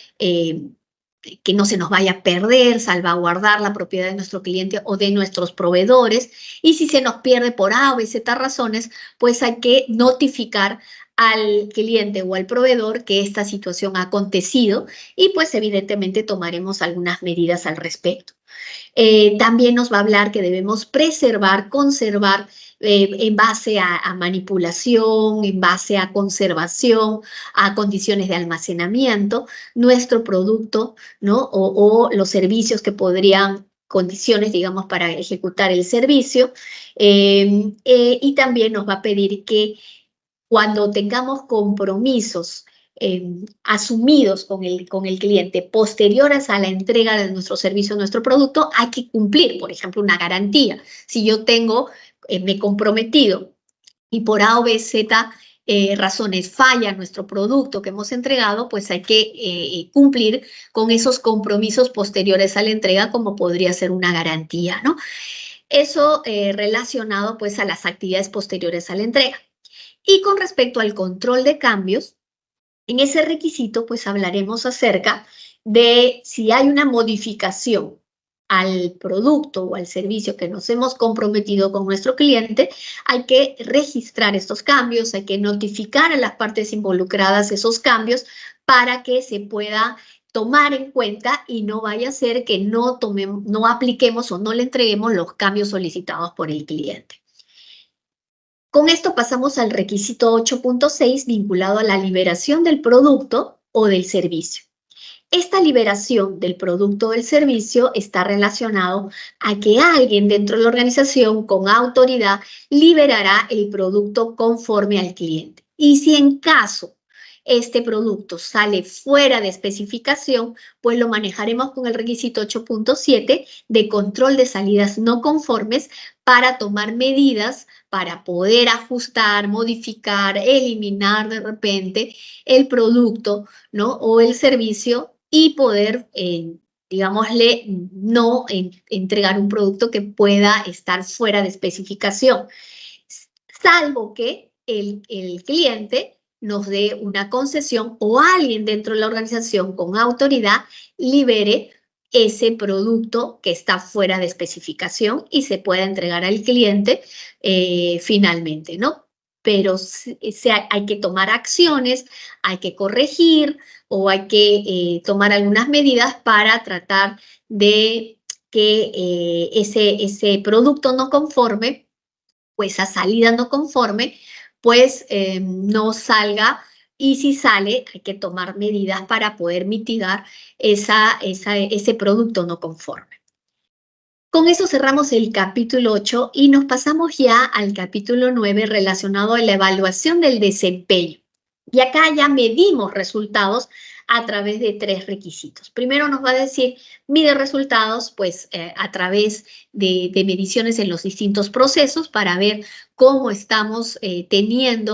que no se nos vaya a perder, salvaguardar la propiedad de nuestro cliente o de nuestros proveedores. Y si se nos pierde por A o B, Z razones, pues hay que notificar al cliente o al proveedor que esta situación ha acontecido y pues evidentemente tomaremos algunas medidas al respecto. También nos va a hablar que debemos preservar, conservar en base a manipulación, en base a conservación, a condiciones de almacenamiento, nuestro producto, ¿no? O los servicios que podrían, condiciones, digamos, para ejecutar el servicio. Y también nos va a pedir que cuando tengamos compromisos asumidos con el cliente posteriores a la entrega de nuestro servicio, nuestro producto, hay que cumplir, por ejemplo, una garantía. Si yo me he comprometido y por A o B, Z razones falla nuestro producto que hemos entregado, pues hay que cumplir con esos compromisos posteriores a la entrega, como podría ser una garantía, ¿no? Eso relacionado pues a las actividades posteriores a la entrega. Y con respecto al control de cambios, en ese requisito, pues hablaremos acerca de si hay una modificación al producto o al servicio que nos hemos comprometido con nuestro cliente, hay que registrar estos cambios, hay que notificar a las partes involucradas esos cambios para que se pueda tomar en cuenta y no vaya a ser que no apliquemos o no le entreguemos los cambios solicitados por el cliente. Con esto pasamos al requisito 8.6 vinculado a la liberación del producto o del servicio. Esta liberación del producto o del servicio está relacionado a que alguien dentro de la organización con autoridad liberará el producto conforme al cliente. Y si en caso este producto sale fuera de especificación, pues lo manejaremos con el requisito 8.7 de control de salidas no conformes para tomar medidas para poder ajustar, modificar, eliminar de repente el producto, ¿no? O el servicio y poder, digámosle, no entregar un producto que pueda estar fuera de especificación, salvo que el cliente nos dé una concesión o alguien dentro de la organización con autoridad libere ese producto que está fuera de especificación y se pueda entregar al cliente finalmente, ¿no? Pero hay que tomar acciones, hay que corregir o hay que tomar algunas medidas para tratar de que ese producto no conforme, pues a salida no conforme, pues no salga, y si sale hay que tomar medidas para poder mitigar ese producto no conforme. Con eso cerramos el capítulo 8 y nos pasamos ya al capítulo 9 relacionado a la evaluación del desempeño. Y acá ya medimos resultados a través de 3 requisitos. Primero nos va a decir, mide resultados pues a través de mediciones en los distintos procesos para ver cómo estamos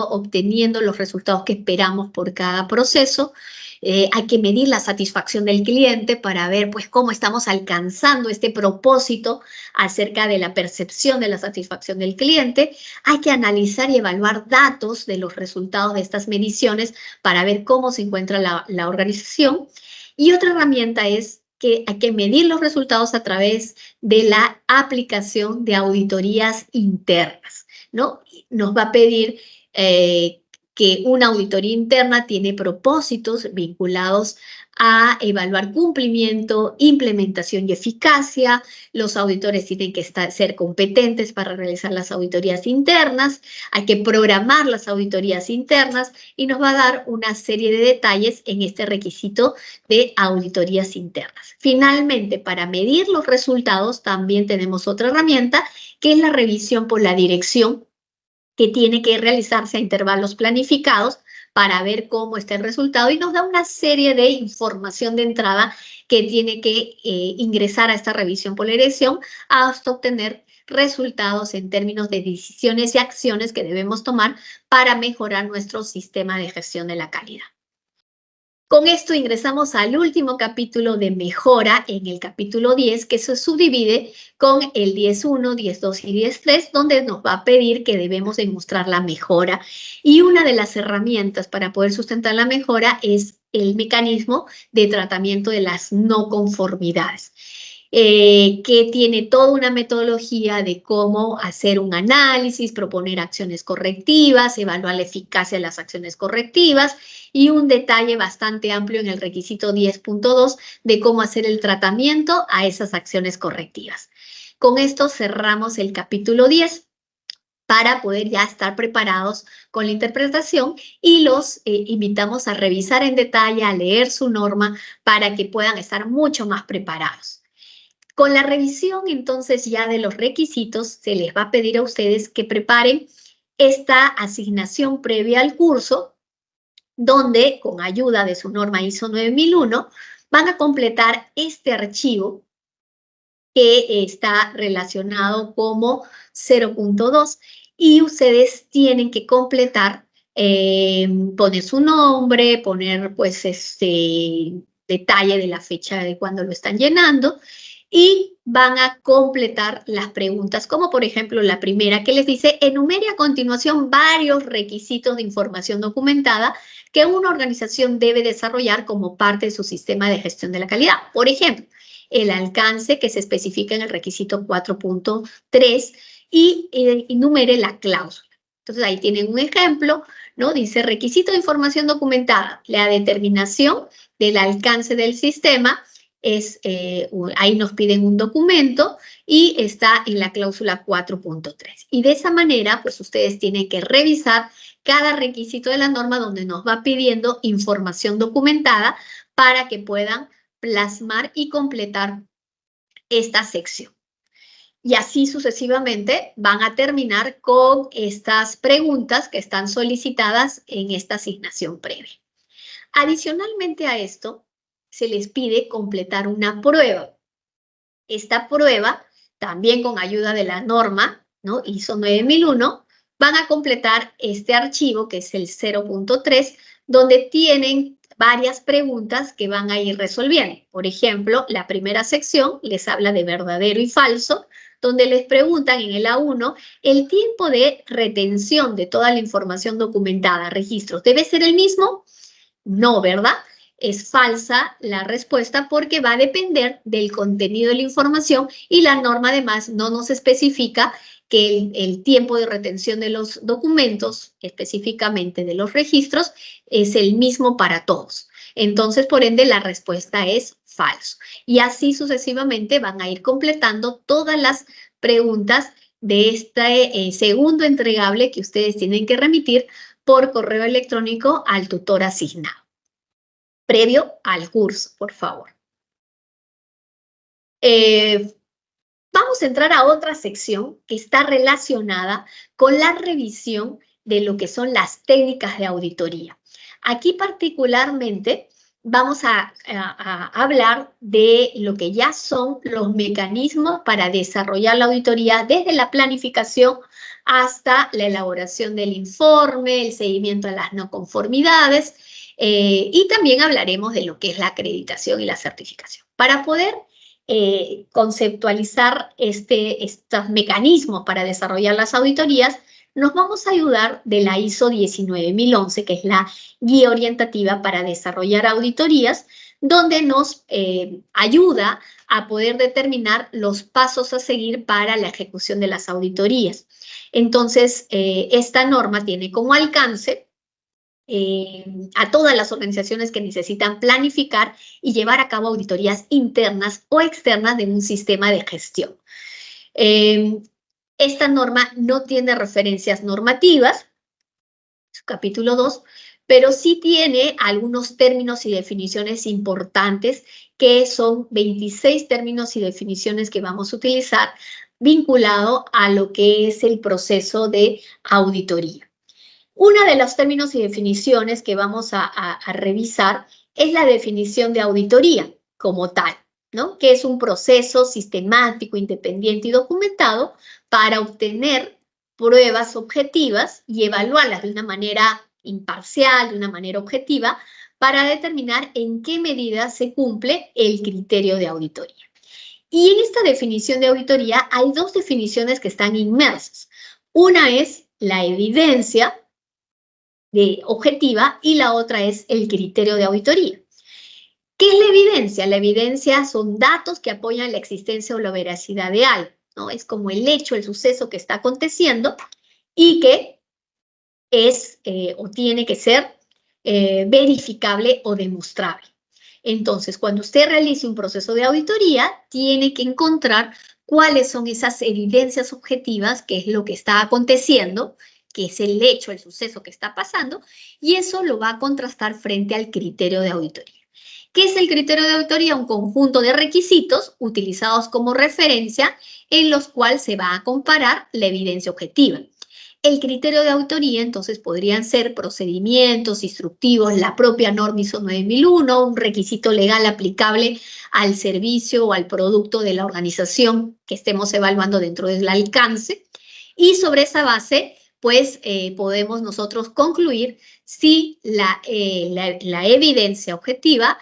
obteniendo los resultados que esperamos por cada proceso. Hay que medir la satisfacción del cliente para ver pues cómo estamos alcanzando este propósito acerca de la percepción de la satisfacción del cliente. Hay que analizar y evaluar datos de los resultados de estas mediciones para ver cómo se encuentra la organización. Y otra herramienta es que hay que medir los resultados a través de la aplicación de auditorías internas, ¿no? Nos va a pedir que una auditoría interna tiene propósitos vinculados a evaluar cumplimiento, implementación y eficacia. Los auditores tienen que ser competentes para realizar las auditorías internas. Hay que programar las auditorías internas y nos va a dar una serie de detalles en este requisito de auditorías internas. Finalmente, para medir los resultados también tenemos otra herramienta que es la revisión por la dirección, que tiene que realizarse a intervalos planificados para ver cómo está el resultado y nos da una serie de información de entrada que tiene que ingresar a esta revisión por elección hasta obtener resultados en términos de decisiones y acciones que debemos tomar para mejorar nuestro sistema de gestión de la calidad. Con esto ingresamos al último capítulo de mejora, en el capítulo 10, que se subdivide con el 10.1, 10.2 y 10.3, donde nos va a pedir que debemos demostrar la mejora. Y una de las herramientas para poder sustentar la mejora es el mecanismo de tratamiento de las no conformidades. Que tiene toda una metodología de cómo hacer un análisis, proponer acciones correctivas, evaluar la eficacia de las acciones correctivas y un detalle bastante amplio en el requisito 10.2 de cómo hacer el tratamiento a esas acciones correctivas. Con esto cerramos el capítulo 10 para poder ya estar preparados con la interpretación y los invitamos a revisar en detalle, a leer su norma para que puedan estar mucho más preparados. Con la revisión, entonces, ya de los requisitos, se les va a pedir a ustedes que preparen esta asignación previa al curso, donde, con ayuda de su norma ISO 9001, van a completar este archivo que está relacionado como 0.2 y ustedes tienen que completar, poner su nombre, poner pues detalle de la fecha de cuando lo están llenando, y van a completar las preguntas, como por ejemplo la primera que les dice, enumere a continuación varios requisitos de información documentada que una organización debe desarrollar como parte de su sistema de gestión de la calidad. Por ejemplo, el alcance que se especifica en el requisito 4.3 y enumere la cláusula. Entonces ahí tienen un ejemplo, ¿no? Dice requisito de información documentada, la determinación del alcance del sistema. Ahí nos piden un documento y está en la cláusula 4.3. Y de esa manera, pues ustedes tienen que revisar cada requisito de la norma donde nos va pidiendo información documentada para que puedan plasmar y completar esta sección. Y así sucesivamente van a terminar con estas preguntas que están solicitadas en esta asignación previa. Adicionalmente a esto, se les pide completar una prueba. Esta prueba, también con ayuda de la norma, ¿no? ISO 9001, van a completar este archivo que es el 0.3, donde tienen varias preguntas que van a ir resolviendo. Por ejemplo, la primera sección les habla de verdadero y falso, donde les preguntan en el A1, el tiempo de retención de toda la información documentada, registros, ¿debe ser el mismo? No, ¿verdad? Es falsa la respuesta porque va a depender del contenido de la información y la norma además no nos especifica que el tiempo de retención de los documentos, específicamente de los registros, es el mismo para todos. Entonces, por ende, la respuesta es falso. Y así sucesivamente van a ir completando todas las preguntas de este segundo entregable que ustedes tienen que remitir por correo electrónico al tutor asignado, previo al curso, por favor. Vamos a entrar a otra sección que está relacionada con la revisión de lo que son las técnicas de auditoría. Aquí particularmente vamos a hablar de lo que ya son los mecanismos para desarrollar la auditoría desde la planificación hasta la elaboración del informe, el seguimiento a las no conformidades, y también hablaremos de lo que es la acreditación y la certificación. Para poder conceptualizar estos mecanismos para desarrollar las auditorías, nos vamos a ayudar de la ISO 19011, que es la guía orientativa para desarrollar auditorías, donde nos ayuda a poder determinar los pasos a seguir para la ejecución de las auditorías. Entonces, esta norma tiene como alcance a todas las organizaciones que necesitan planificar y llevar a cabo auditorías internas o externas de un sistema de gestión. Esta norma no tiene referencias normativas, su capítulo 2, pero sí tiene algunos términos y definiciones importantes, que son 26 términos y definiciones que vamos a utilizar vinculado a lo que es el proceso de auditoría. Uno de los términos y definiciones que vamos a revisar es la definición de auditoría como tal, ¿no? Que es un proceso sistemático, independiente y documentado para obtener pruebas objetivas y evaluarlas de una manera imparcial, de una manera objetiva, para determinar en qué medida se cumple el criterio de auditoría. Y en esta definición de auditoría hay dos definiciones que están inmersas. Una es la evidencia objetiva y la otra es el criterio de auditoría. ¿Qué es la evidencia? La evidencia son datos que apoyan la existencia o la veracidad de algo, ¿no? Es como el hecho, el suceso que está aconteciendo y que es o tiene que ser verificable o demostrable. Entonces, cuando usted realice un proceso de auditoría, tiene que encontrar cuáles son esas evidencias objetivas, qué es lo que está aconteciendo, que es el hecho, el suceso que está pasando, y eso lo va a contrastar frente al criterio de auditoría. ¿Qué es el criterio de auditoría? Un conjunto de requisitos utilizados como referencia en los cuales se va a comparar la evidencia objetiva. El criterio de auditoría, entonces, podrían ser procedimientos instructivos, la propia norma ISO 9001, un requisito legal aplicable al servicio o al producto de la organización que estemos evaluando dentro del alcance. Y sobre esa base, pues, podemos nosotros concluir si la evidencia objetiva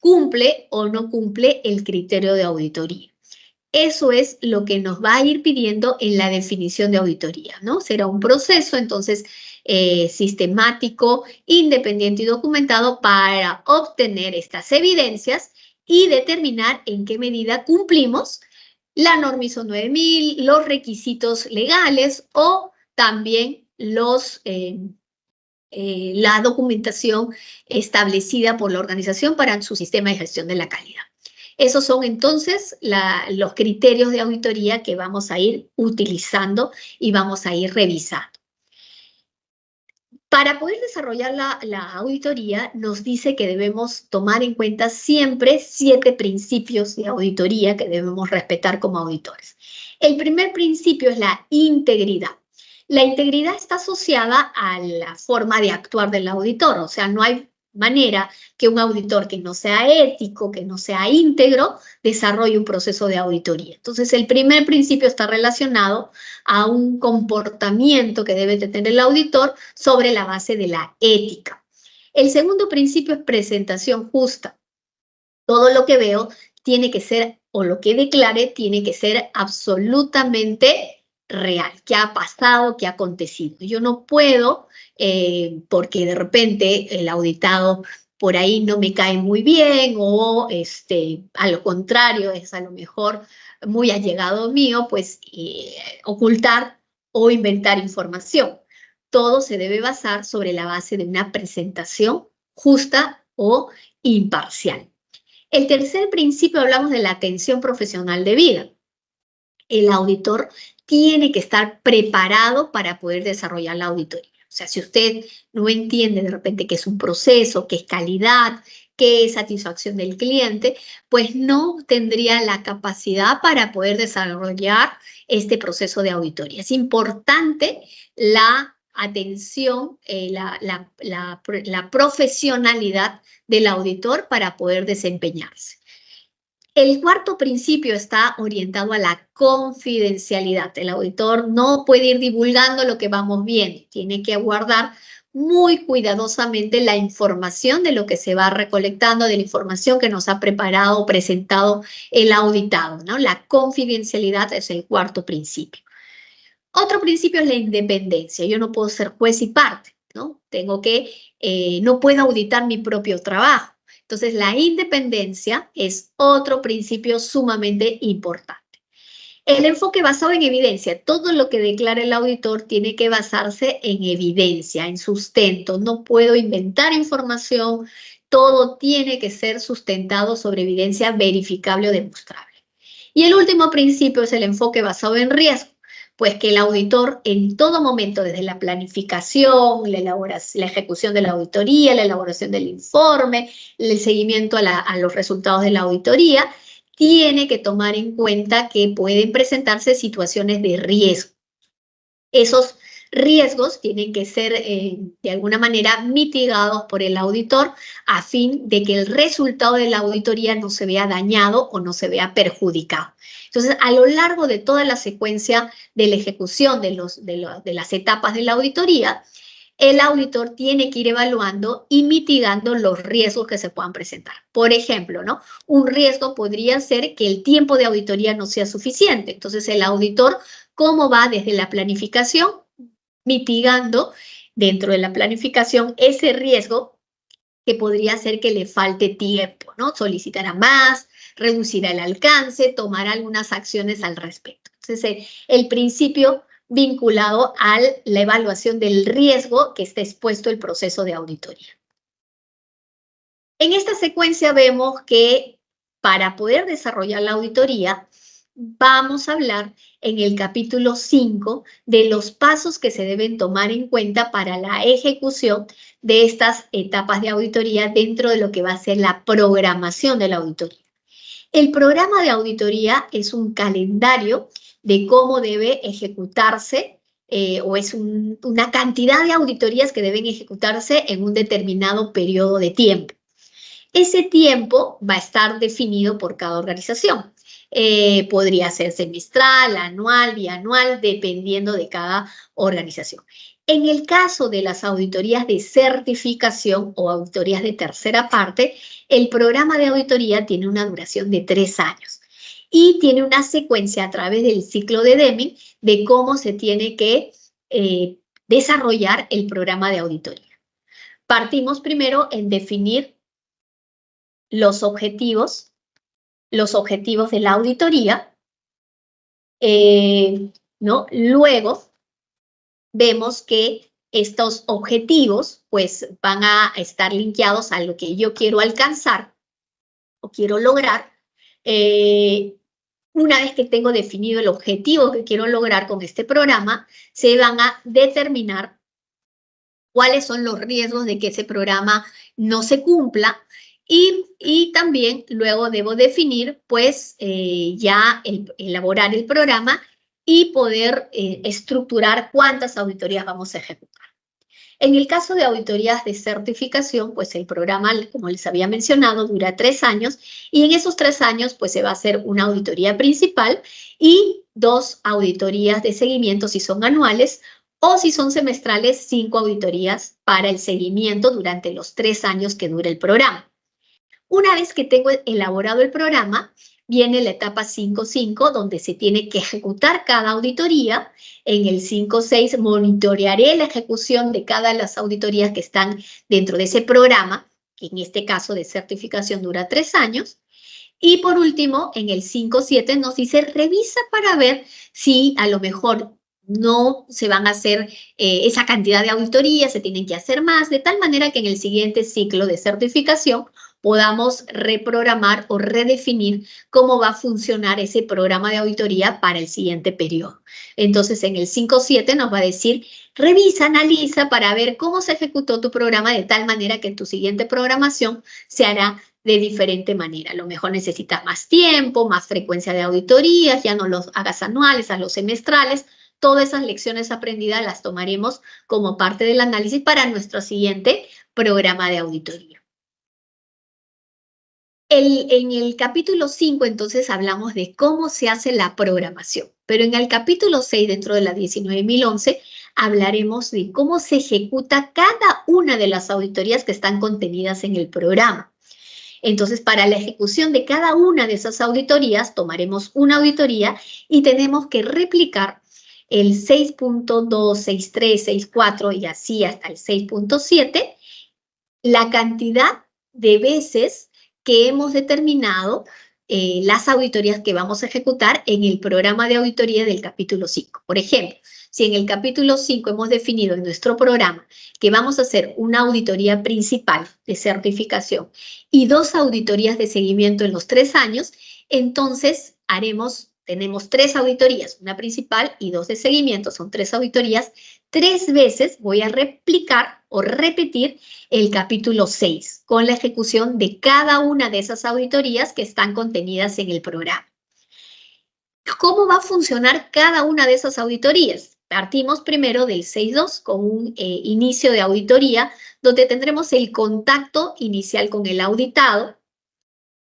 cumple o no cumple el criterio de auditoría. Eso es lo que nos va a ir pidiendo en la definición de auditoría, ¿no? Será un proceso, entonces, sistemático, independiente y documentado para obtener estas evidencias y determinar en qué medida cumplimos la norma ISO 9000, los requisitos legales o también la documentación establecida por la organización para su sistema de gestión de la calidad. Esos son entonces los criterios de auditoría que vamos a ir utilizando y vamos a ir revisando. Para poder desarrollar la auditoría, nos dice que debemos tomar en cuenta siempre 7 principios de auditoría que debemos respetar como auditores. El primer principio es la integridad. La integridad está asociada a la forma de actuar del auditor, o sea, no hay manera que un auditor que no sea ético, que no sea íntegro, desarrolle un proceso de auditoría. Entonces, el primer principio está relacionado a un comportamiento que debe tener el auditor sobre la base de la ética. El segundo principio es presentación justa. Todo lo que veo tiene que ser, o lo que declare, tiene que ser absolutamente real, qué ha pasado, qué ha acontecido. Yo no puedo, porque de repente el auditado por ahí no me cae muy bien o a lo contrario, es a lo mejor muy allegado mío, pues ocultar o inventar información. Todo se debe basar sobre la base de una presentación justa o imparcial. El tercer principio, hablamos de la atención profesional debida. El auditor tiene que estar preparado para poder desarrollar la auditoría. O sea, si usted no entiende de repente qué es un proceso, qué es calidad, qué es satisfacción del cliente, pues no tendría la capacidad para poder desarrollar este proceso de auditoría. Es importante la atención, la profesionalidad del auditor para poder desempeñarse. El cuarto principio está orientado a la confidencialidad. El auditor no puede ir divulgando lo que vamos viendo. Tiene que guardar muy cuidadosamente la información de lo que se va recolectando, de la información que nos ha preparado o presentado el auditado, ¿no? La confidencialidad es el cuarto principio. Otro principio es la independencia. Yo no puedo ser juez y parte, ¿no? No puedo auditar mi propio trabajo. Entonces, la independencia es otro principio sumamente importante. El enfoque basado en evidencia. Todo lo que declara el auditor tiene que basarse en evidencia, en sustento. No puedo inventar información. Todo tiene que ser sustentado sobre evidencia verificable o demostrable. Y el último principio es el enfoque basado en riesgo. Pues que el auditor en todo momento, desde la planificación, la ejecución de la auditoría, la elaboración del informe, el seguimiento a los resultados de la auditoría, tiene que tomar en cuenta que pueden presentarse situaciones de riesgo. Esos riesgos tienen que ser de alguna manera mitigados por el auditor a fin de que el resultado de la auditoría no se vea dañado o no se vea perjudicado. Entonces, a lo largo de toda la secuencia de la ejecución de las etapas de la auditoría, el auditor tiene que ir evaluando y mitigando los riesgos que se puedan presentar. Por ejemplo, ¿no? Un riesgo podría ser que el tiempo de auditoría no sea suficiente. Entonces, el auditor, ¿cómo va desde la planificación? Mitigando dentro de la planificación ese riesgo que podría ser que le falte tiempo, ¿no? Solicitará más, reducirá el alcance, tomará algunas acciones al respecto. Entonces, el principio vinculado a la evaluación del riesgo que está expuesto el proceso de auditoría. En esta secuencia vemos que para poder desarrollar la auditoría, vamos a hablar en el capítulo 5 de los pasos que se deben tomar en cuenta para la ejecución de estas etapas de auditoría dentro de lo que va a ser la programación de la auditoría. El programa de auditoría es un calendario de cómo debe ejecutarse o es una cantidad de auditorías que deben ejecutarse en un determinado periodo de tiempo. Ese tiempo va a estar definido por cada organización. Podría ser semestral, anual, bianual, dependiendo de cada organización. En el caso de las auditorías de certificación o auditorías de tercera parte, el programa de auditoría tiene una duración de 3 años y tiene una secuencia a través del ciclo de Deming de cómo se tiene que desarrollar el programa de auditoría. Partimos primero en definir los objetivos de la auditoría, ¿no? Luego vemos que estos objetivos pues van a estar linkeados a lo que yo quiero alcanzar o quiero lograr. Una vez que tengo definido el objetivo que quiero lograr con este programa, se van a determinar cuáles son los riesgos de que ese programa no se cumpla. Y también luego debo definir, pues, ya elaborar el programa y poder estructurar cuántas auditorías vamos a ejecutar. En el caso de auditorías de certificación, pues el programa, como les había mencionado, dura 3 años y en esos 3 años, pues se va a hacer una auditoría principal y 2 auditorías de seguimiento si son anuales o si son semestrales, 5 auditorías para el seguimiento durante los 3 años que dura el programa. Una vez que tengo elaborado el programa, viene la etapa 5.5, donde se tiene que ejecutar cada auditoría. En el 5.6 monitorearé la ejecución de cada de las auditorías que están dentro de ese programa, que en este caso de certificación dura 3 años. Y por último, en el 5.7 nos dice, revisa para ver si a lo mejor no se van a hacer esa cantidad de auditorías, se tienen que hacer más, de tal manera que en el siguiente ciclo de certificación podamos reprogramar o redefinir cómo va a funcionar ese programa de auditoría para el siguiente periodo. Entonces, en el 5.7 nos va a decir, revisa, analiza para ver cómo se ejecutó tu programa de tal manera que en tu siguiente programación se hará de diferente manera. A lo mejor necesitas más tiempo, más frecuencia de auditorías, ya no los hagas anuales, a los semestrales. Todas esas lecciones aprendidas las tomaremos como parte del análisis para nuestro siguiente programa de auditoría. En el capítulo 5, entonces, hablamos de cómo se hace la programación. Pero en el capítulo 6, dentro de la 19.011, hablaremos de cómo se ejecuta cada una de las auditorías que están contenidas en el programa. Entonces, para la ejecución de cada una de esas auditorías, tomaremos una auditoría y tenemos que replicar el 6.2, 6.3, 6.4 y así hasta el 6.7, la cantidad de veces que hemos determinado las auditorías que vamos a ejecutar en el programa de auditoría del capítulo 5. Por ejemplo, si en el capítulo 5 hemos definido en nuestro programa que vamos a hacer una auditoría principal de certificación y 2 auditorías de seguimiento en los 3 años, entonces tenemos 3 auditorías, una principal y 2 de seguimiento, son 3 auditorías. 3 veces voy a replicar o repetir el capítulo 6 con la ejecución de cada una de esas auditorías que están contenidas en el programa. ¿Cómo va a funcionar cada una de esas auditorías? Partimos primero del 6.2 con un inicio de auditoría, donde tendremos el contacto inicial con el auditado,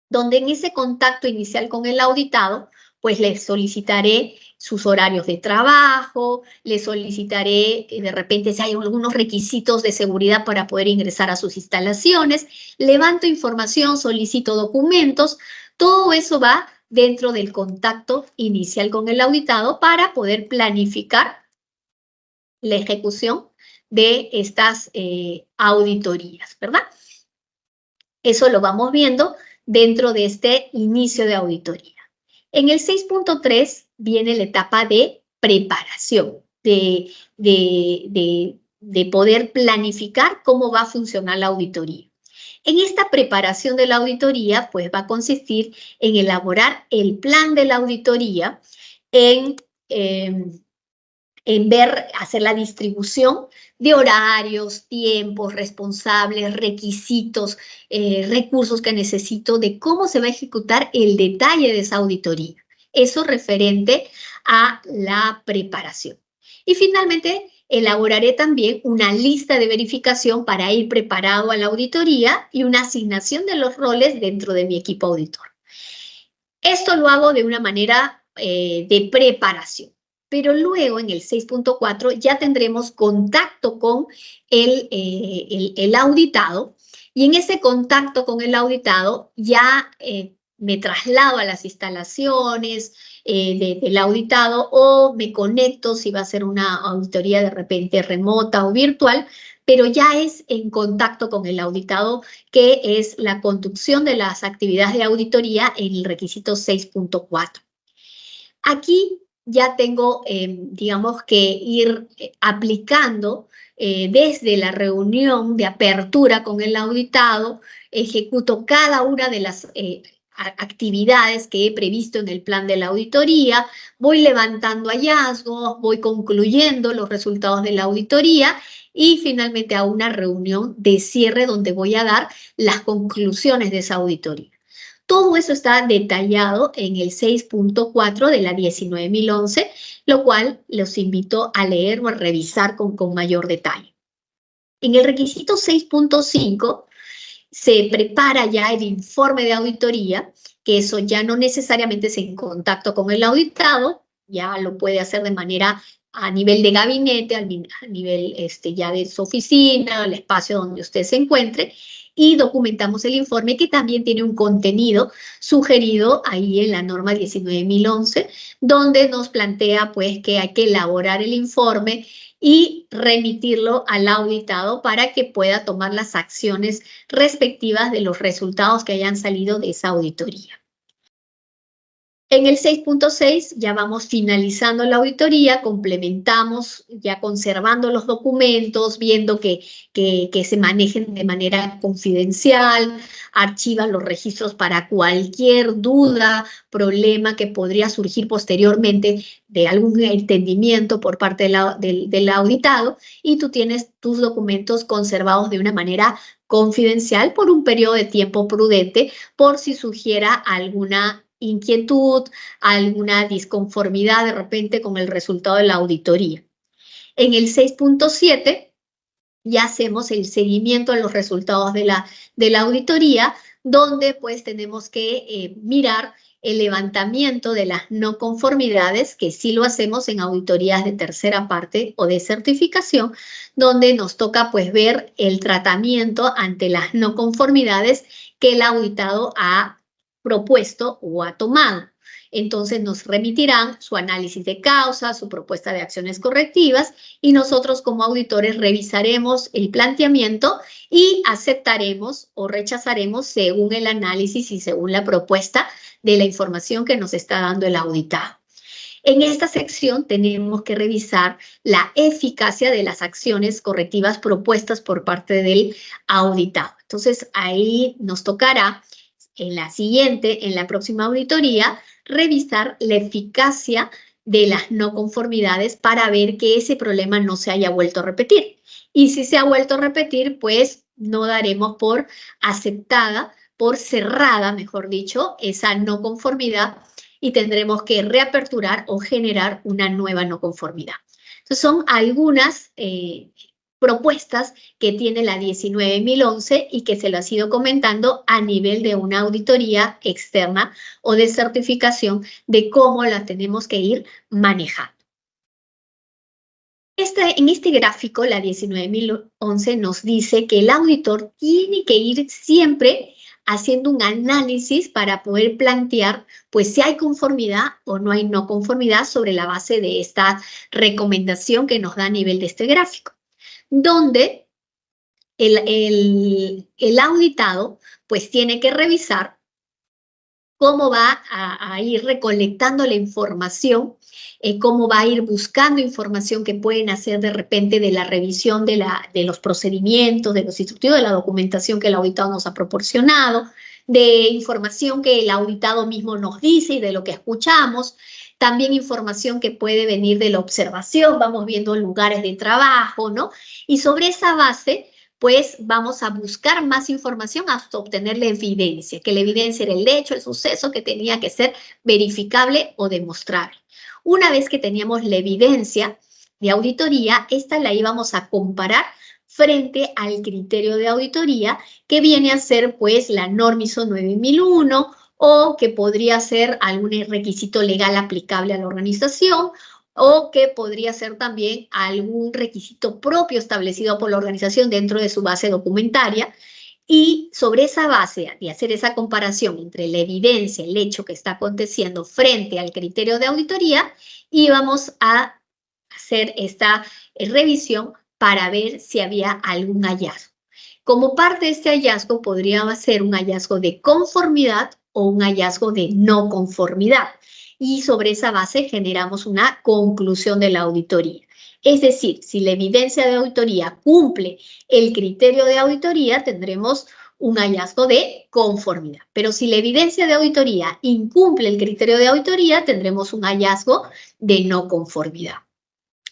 donde en ese contacto inicial con el auditado, pues le solicitaré sus horarios de trabajo, le solicitaré de repente si hay algunos requisitos de seguridad para poder ingresar a sus instalaciones, levanto información, solicito documentos, todo eso va dentro del contacto inicial con el auditado para poder planificar la ejecución de estas auditorías, ¿verdad? Eso lo vamos viendo dentro de este inicio de auditoría. En el 6.3 viene la etapa de preparación, de poder planificar cómo va a funcionar la auditoría. En esta preparación de la auditoría, pues va a consistir en elaborar el plan de la auditoría, en hacer la distribución de horarios, tiempos, responsables, requisitos, recursos que necesito, de cómo se va a ejecutar el detalle de esa auditoría. Eso referente a la preparación. Y finalmente, elaboraré también una lista de verificación para ir preparado a la auditoría y una asignación de los roles dentro de mi equipo auditor. Esto lo hago de una manera de preparación. Pero luego en el 6.4 ya tendremos contacto con el auditado, y en ese contacto con el auditado ya me traslado a las instalaciones del auditado, o me conecto si va a ser una auditoría de repente remota o virtual, pero ya es en contacto con el auditado, que es la conducción de las actividades de auditoría en el requisito 6.4. Aquí ya tengo, digamos, que ir aplicando desde la reunión de apertura con el auditado, ejecuto cada una de las actividades que he previsto en el plan de la auditoría, voy levantando hallazgos, voy concluyendo los resultados de la auditoría y finalmente a una reunión de cierre donde voy a dar las conclusiones de esa auditoría. Todo eso está detallado en el 6.4 de la 19.011, lo cual los invito a leer o a revisar con mayor detalle. En el requisito 6.5 se prepara ya el informe de auditoría, que eso ya no necesariamente es en contacto con el auditado, ya lo puede hacer de manera a nivel de gabinete, a nivel ya de su oficina, el espacio donde usted se encuentre, y documentamos el informe, que también tiene un contenido sugerido ahí en la norma 19.011, donde nos plantea pues que hay que elaborar el informe y remitirlo al auditado para que pueda tomar las acciones respectivas de los resultados que hayan salido de esa auditoría. En el 6.6 ya vamos finalizando la auditoría, complementamos, ya conservando los documentos, viendo que se manejen de manera confidencial, archivan los registros para cualquier duda, problema que podría surgir posteriormente de algún entendimiento por parte del auditado, y tú tienes tus documentos conservados de una manera confidencial por un periodo de tiempo prudente, por si surgiera alguna inquietud, alguna disconformidad de repente con el resultado de la auditoría. En el 6.7 ya hacemos el seguimiento de los resultados de la auditoría, donde pues tenemos que mirar el levantamiento de las no conformidades, que sí lo hacemos en auditorías de tercera parte o de certificación, donde nos toca pues ver el tratamiento ante las no conformidades que el auditado ha propuesto o ha tomado. Entonces nos remitirán su análisis de causa, su propuesta de acciones correctivas, y nosotros como auditores revisaremos el planteamiento y aceptaremos o rechazaremos según el análisis y según la propuesta de la información que nos está dando el auditado. En esta sección tenemos que revisar la eficacia de las acciones correctivas propuestas por parte del auditado. Entonces ahí nos tocará en la próxima auditoría, revisar la eficacia de las no conformidades para ver que ese problema no se haya vuelto a repetir. Y si se ha vuelto a repetir, pues no daremos por aceptada, por cerrada, mejor dicho, esa no conformidad, y tendremos que reaperturar o generar una nueva no conformidad. Entonces, son algunas propuestas que tiene la 19.011 y que se lo ha ido comentando a nivel de una auditoría externa o de certificación de cómo la tenemos que ir manejando. En este gráfico, la 19.011 nos dice que el auditor tiene que ir siempre haciendo un análisis para poder plantear, pues, si hay conformidad o no hay no conformidad sobre la base de esta recomendación que nos da a nivel de este gráfico, donde el auditado, pues, tiene que revisar cómo va a ir recolectando la información, cómo va a ir buscando información que pueden hacer de repente de la revisión de los procedimientos, de los instructivos, de la documentación que el auditado nos ha proporcionado, de información que el auditado mismo nos dice y de lo que escuchamos, también información que puede venir de la observación, vamos viendo lugares de trabajo, ¿no? Y sobre esa base, pues vamos a buscar más información hasta obtener la evidencia, que la evidencia era el hecho, el suceso que tenía que ser verificable o demostrable. Una vez que teníamos la evidencia de auditoría, esta la íbamos a comparar frente al criterio de auditoría que viene a ser, pues, la norma ISO 9001 o que podría ser algún requisito legal aplicable a la organización o que podría ser también algún requisito propio establecido por la organización dentro de su base documentaria. Y sobre esa base, de hacer esa comparación entre la evidencia, el hecho que está aconteciendo frente al criterio de auditoría, íbamos a hacer esta revisión para ver si había algún hallazgo. Como parte de este hallazgo podría ser un hallazgo de conformidad o un hallazgo de no conformidad. Y sobre esa base generamos una conclusión de la auditoría. Es decir, si la evidencia de auditoría cumple el criterio de auditoría, tendremos un hallazgo de conformidad. Pero si la evidencia de auditoría incumple el criterio de auditoría, tendremos un hallazgo de no conformidad.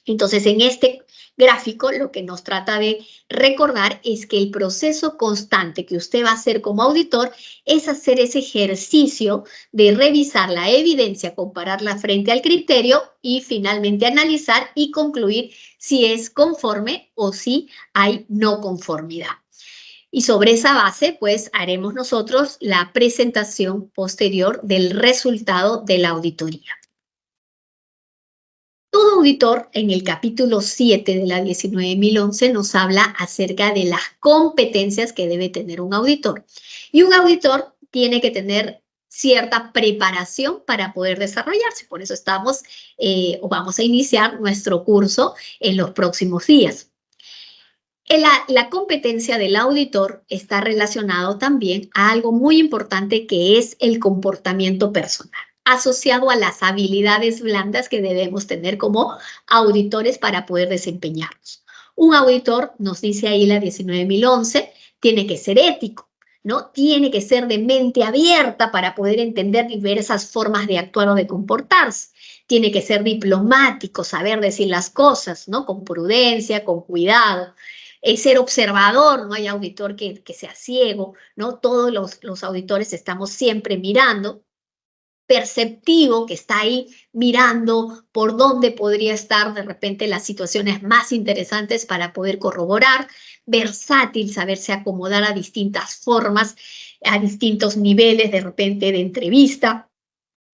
Entonces, en este gráfico, lo que nos trata de recordar es que el proceso constante que usted va a hacer como auditor es hacer ese ejercicio de revisar la evidencia, compararla frente al criterio y finalmente analizar y concluir si es conforme o si hay no conformidad. Y sobre esa base, pues, haremos nosotros la presentación posterior del resultado de la auditoría. Todo auditor, en el capítulo 7 de la 19.011, nos habla acerca de las competencias que debe tener un auditor. Y un auditor tiene que tener cierta preparación para poder desarrollarse. Por eso estamos o vamos a iniciar nuestro curso en los próximos días. La competencia del auditor está relacionado también a algo muy importante que es el comportamiento personal, asociado a las habilidades blandas que debemos tener como auditores para poder desempeñarnos. Un auditor, nos dice ahí la 19.011, tiene que ser ético, ¿no? Tiene que ser de mente abierta para poder entender diversas formas de actuar o de comportarse. Tiene que ser diplomático, saber decir las cosas, ¿no? Con prudencia, con cuidado. Ser observador, no hay auditor que sea ciego, ¿no? Todos los auditores estamos siempre mirando. Perceptivo, que está ahí mirando por dónde podría estar de repente las situaciones más interesantes para poder corroborar. Versátil, saberse acomodar a distintas formas, a distintos niveles de repente de entrevista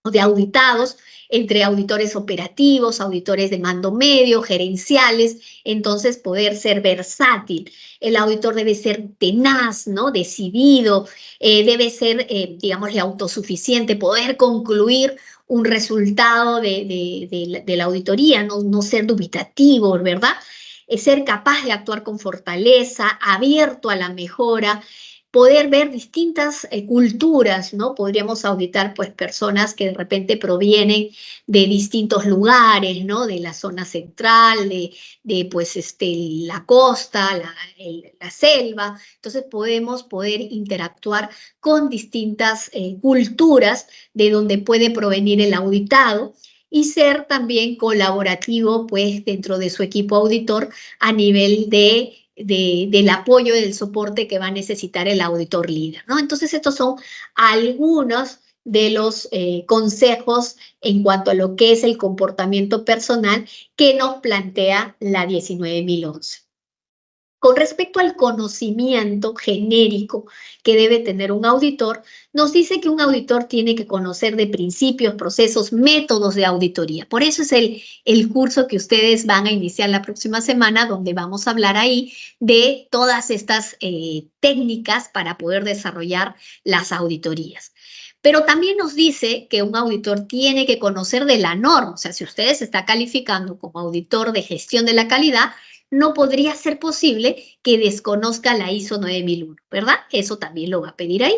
o de auditados, entre auditores operativos, auditores de mando medio, gerenciales, entonces poder ser versátil. El auditor debe ser tenaz, ¿no? Decidido, debe ser, digámosle, autosuficiente, poder concluir un resultado de la auditoría, no ser dubitativo, ¿verdad? Ser capaz de actuar con fortaleza, abierto a la mejora, poder ver distintas culturas, ¿no? Podríamos auditar, pues, personas que de repente provienen de distintos lugares, ¿no? De la zona central, pues, la costa, la selva. Entonces, podemos poder interactuar con distintas culturas de donde puede provenir el auditado y ser también colaborativo, pues, dentro de su equipo auditor a nivel del apoyo y del soporte que va a necesitar el auditor líder, ¿no? Entonces, estos son algunos de los consejos en cuanto a lo que es el comportamiento personal que nos plantea la 19.011. Con respecto al conocimiento genérico que debe tener un auditor, nos dice que un auditor tiene que conocer de principios, procesos, métodos de auditoría. Por eso es el curso que ustedes van a iniciar la próxima semana, donde vamos a hablar ahí de todas estas técnicas para poder desarrollar las auditorías. Pero también nos dice que un auditor tiene que conocer de la norma. O sea, si ustedes se está calificando como auditor de gestión de la calidad, no podría ser posible que desconozca la ISO 9001, ¿verdad? Eso también lo va a pedir ahí.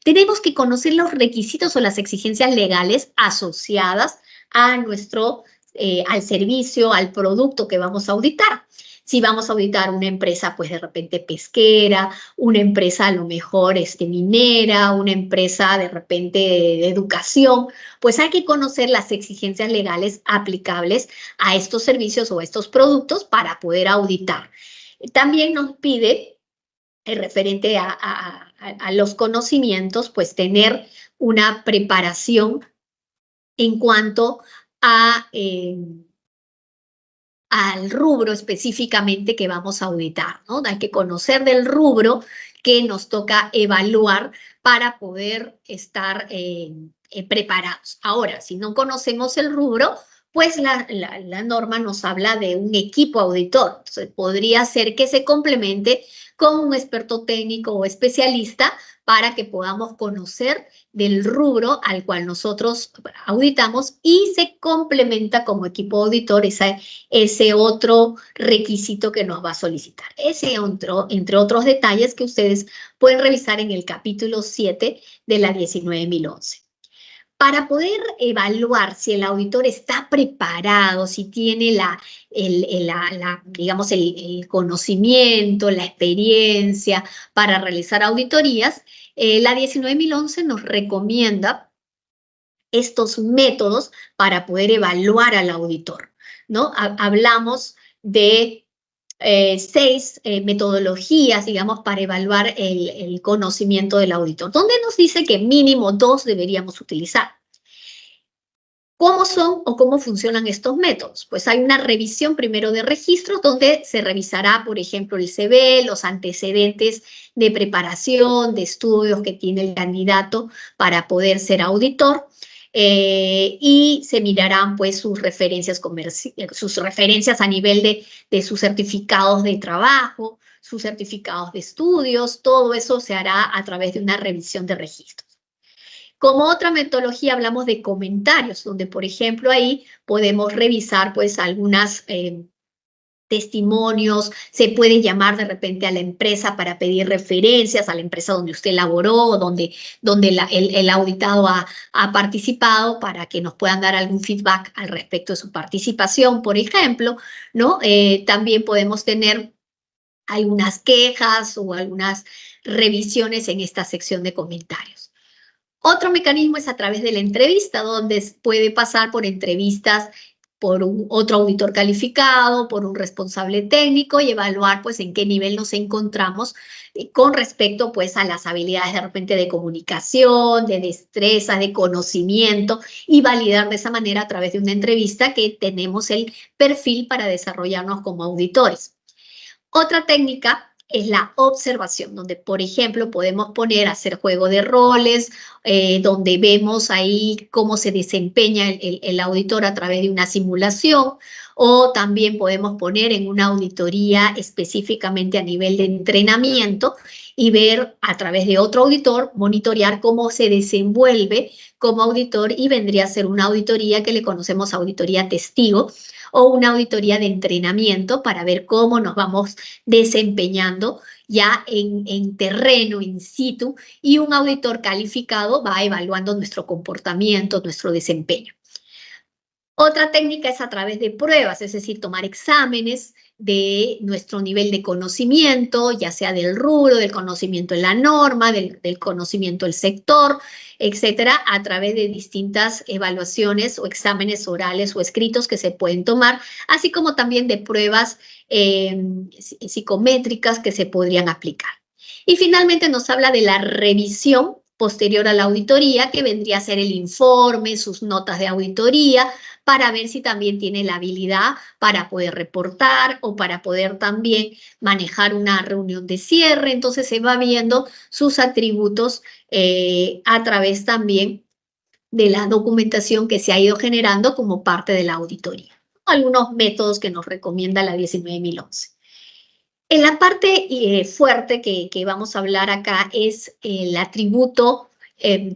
Tenemos que conocer los requisitos o las exigencias legales asociadas a al servicio, al producto que vamos a auditar. Si vamos a auditar una empresa, pues de repente pesquera, una empresa a lo mejor minera, una empresa de repente de educación, pues hay que conocer las exigencias legales aplicables a estos servicios o a estos productos para poder auditar. También nos pide, referente a los conocimientos, pues tener una preparación en cuanto al rubro específicamente que vamos a auditar, ¿no? Hay que conocer del rubro que nos toca evaluar para poder estar preparados. Ahora, si no conocemos el rubro, pues la norma nos habla de un equipo auditor. Entonces, podría ser que se complemente con un experto técnico o especialista para que podamos conocer del rubro al cual nosotros auditamos y se complementa como equipo auditor ese otro requisito que nos va a solicitar. Ese otro, entre otros detalles que ustedes pueden revisar en el capítulo 7 de la 19.011. Para poder evaluar si el auditor está preparado, si tiene digamos, el conocimiento, la experiencia para realizar auditorías, la 19.011 nos recomienda estos métodos para poder evaluar al auditor, ¿no? Hablamos de 6 metodologías, digamos, para evaluar el conocimiento del auditor, donde nos dice que mínimo 2 deberíamos utilizar. ¿Cómo son o cómo funcionan estos métodos? Pues hay una revisión primero de registros donde se revisará, por ejemplo, el CV, los antecedentes de preparación, de estudios que tiene el candidato para poder ser auditor. Y se mirarán pues sus referencias a nivel de sus certificados de trabajo, sus certificados de estudios, todo eso se hará a través de una revisión de registros. Como otra metodología hablamos de comentarios, donde por ejemplo ahí podemos revisar pues algunas testimonios, se puede llamar de repente a la empresa para pedir referencias a la empresa donde usted laboró, donde el auditado ha participado para que nos puedan dar algún feedback al respecto de su participación, por ejemplo, ¿no? También podemos tener algunas quejas o algunas revisiones en esta sección de comentarios. Otro mecanismo es a través de la entrevista, donde puede pasar por entrevistas por otro auditor calificado, por un responsable técnico y evaluar pues en qué nivel nos encontramos con respecto pues a las habilidades de repente de comunicación, de destreza, de conocimiento y validar de esa manera a través de una entrevista que tenemos el perfil para desarrollarnos como auditores. Otra técnica es la observación, donde, por ejemplo, podemos hacer juego de roles, donde vemos ahí cómo se desempeña el auditor a través de una simulación, o también podemos poner en una auditoría específicamente a nivel de entrenamiento y ver a través de otro auditor, monitorear cómo se desenvuelve como auditor y vendría a ser una auditoría que le conocemos auditoría testigo, o una auditoría de entrenamiento para ver cómo nos vamos desempeñando ya en terreno, in situ, y un auditor calificado va evaluando nuestro comportamiento, nuestro desempeño. Otra técnica es a través de pruebas, es decir, tomar exámenes de nuestro nivel de conocimiento, ya sea del rubro, del conocimiento en la norma, del conocimiento del sector, etcétera, a través de distintas evaluaciones o exámenes orales o escritos que se pueden tomar, así como también de pruebas psicométricas que se podrían aplicar. Y finalmente nos habla de la revisión posterior a la auditoría, que vendría a ser el informe, sus notas de auditoría, para ver si también tiene la habilidad para poder reportar o para poder también manejar una reunión de cierre. Entonces se va viendo sus atributos a través también de la documentación que se ha ido generando como parte de la auditoría. Algunos métodos que nos recomienda la 19.011. En la parte fuerte que vamos a hablar acá es el atributo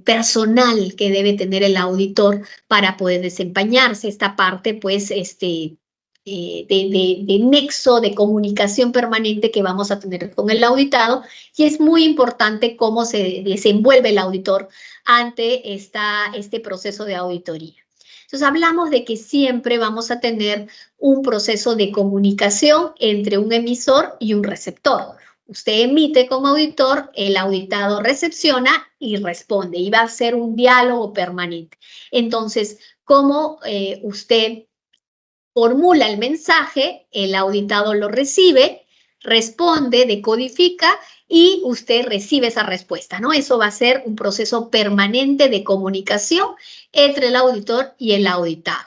personal que debe tener el auditor para poder desempeñarse. Esta parte, pues, de nexo de comunicación permanente que vamos a tener con el auditado, y es muy importante cómo se desenvuelve el auditor ante este proceso de auditoría. Entonces hablamos de que siempre vamos a tener un proceso de comunicación entre un emisor y un receptor. Usted emite como auditor, el auditado recepciona y responde, y va a ser un diálogo permanente. Entonces, cómo usted formula el mensaje, el auditado lo recibe, responde, decodifica y usted recibe esa respuesta, ¿no? Eso va a ser un proceso permanente de comunicación entre el auditor y el auditado.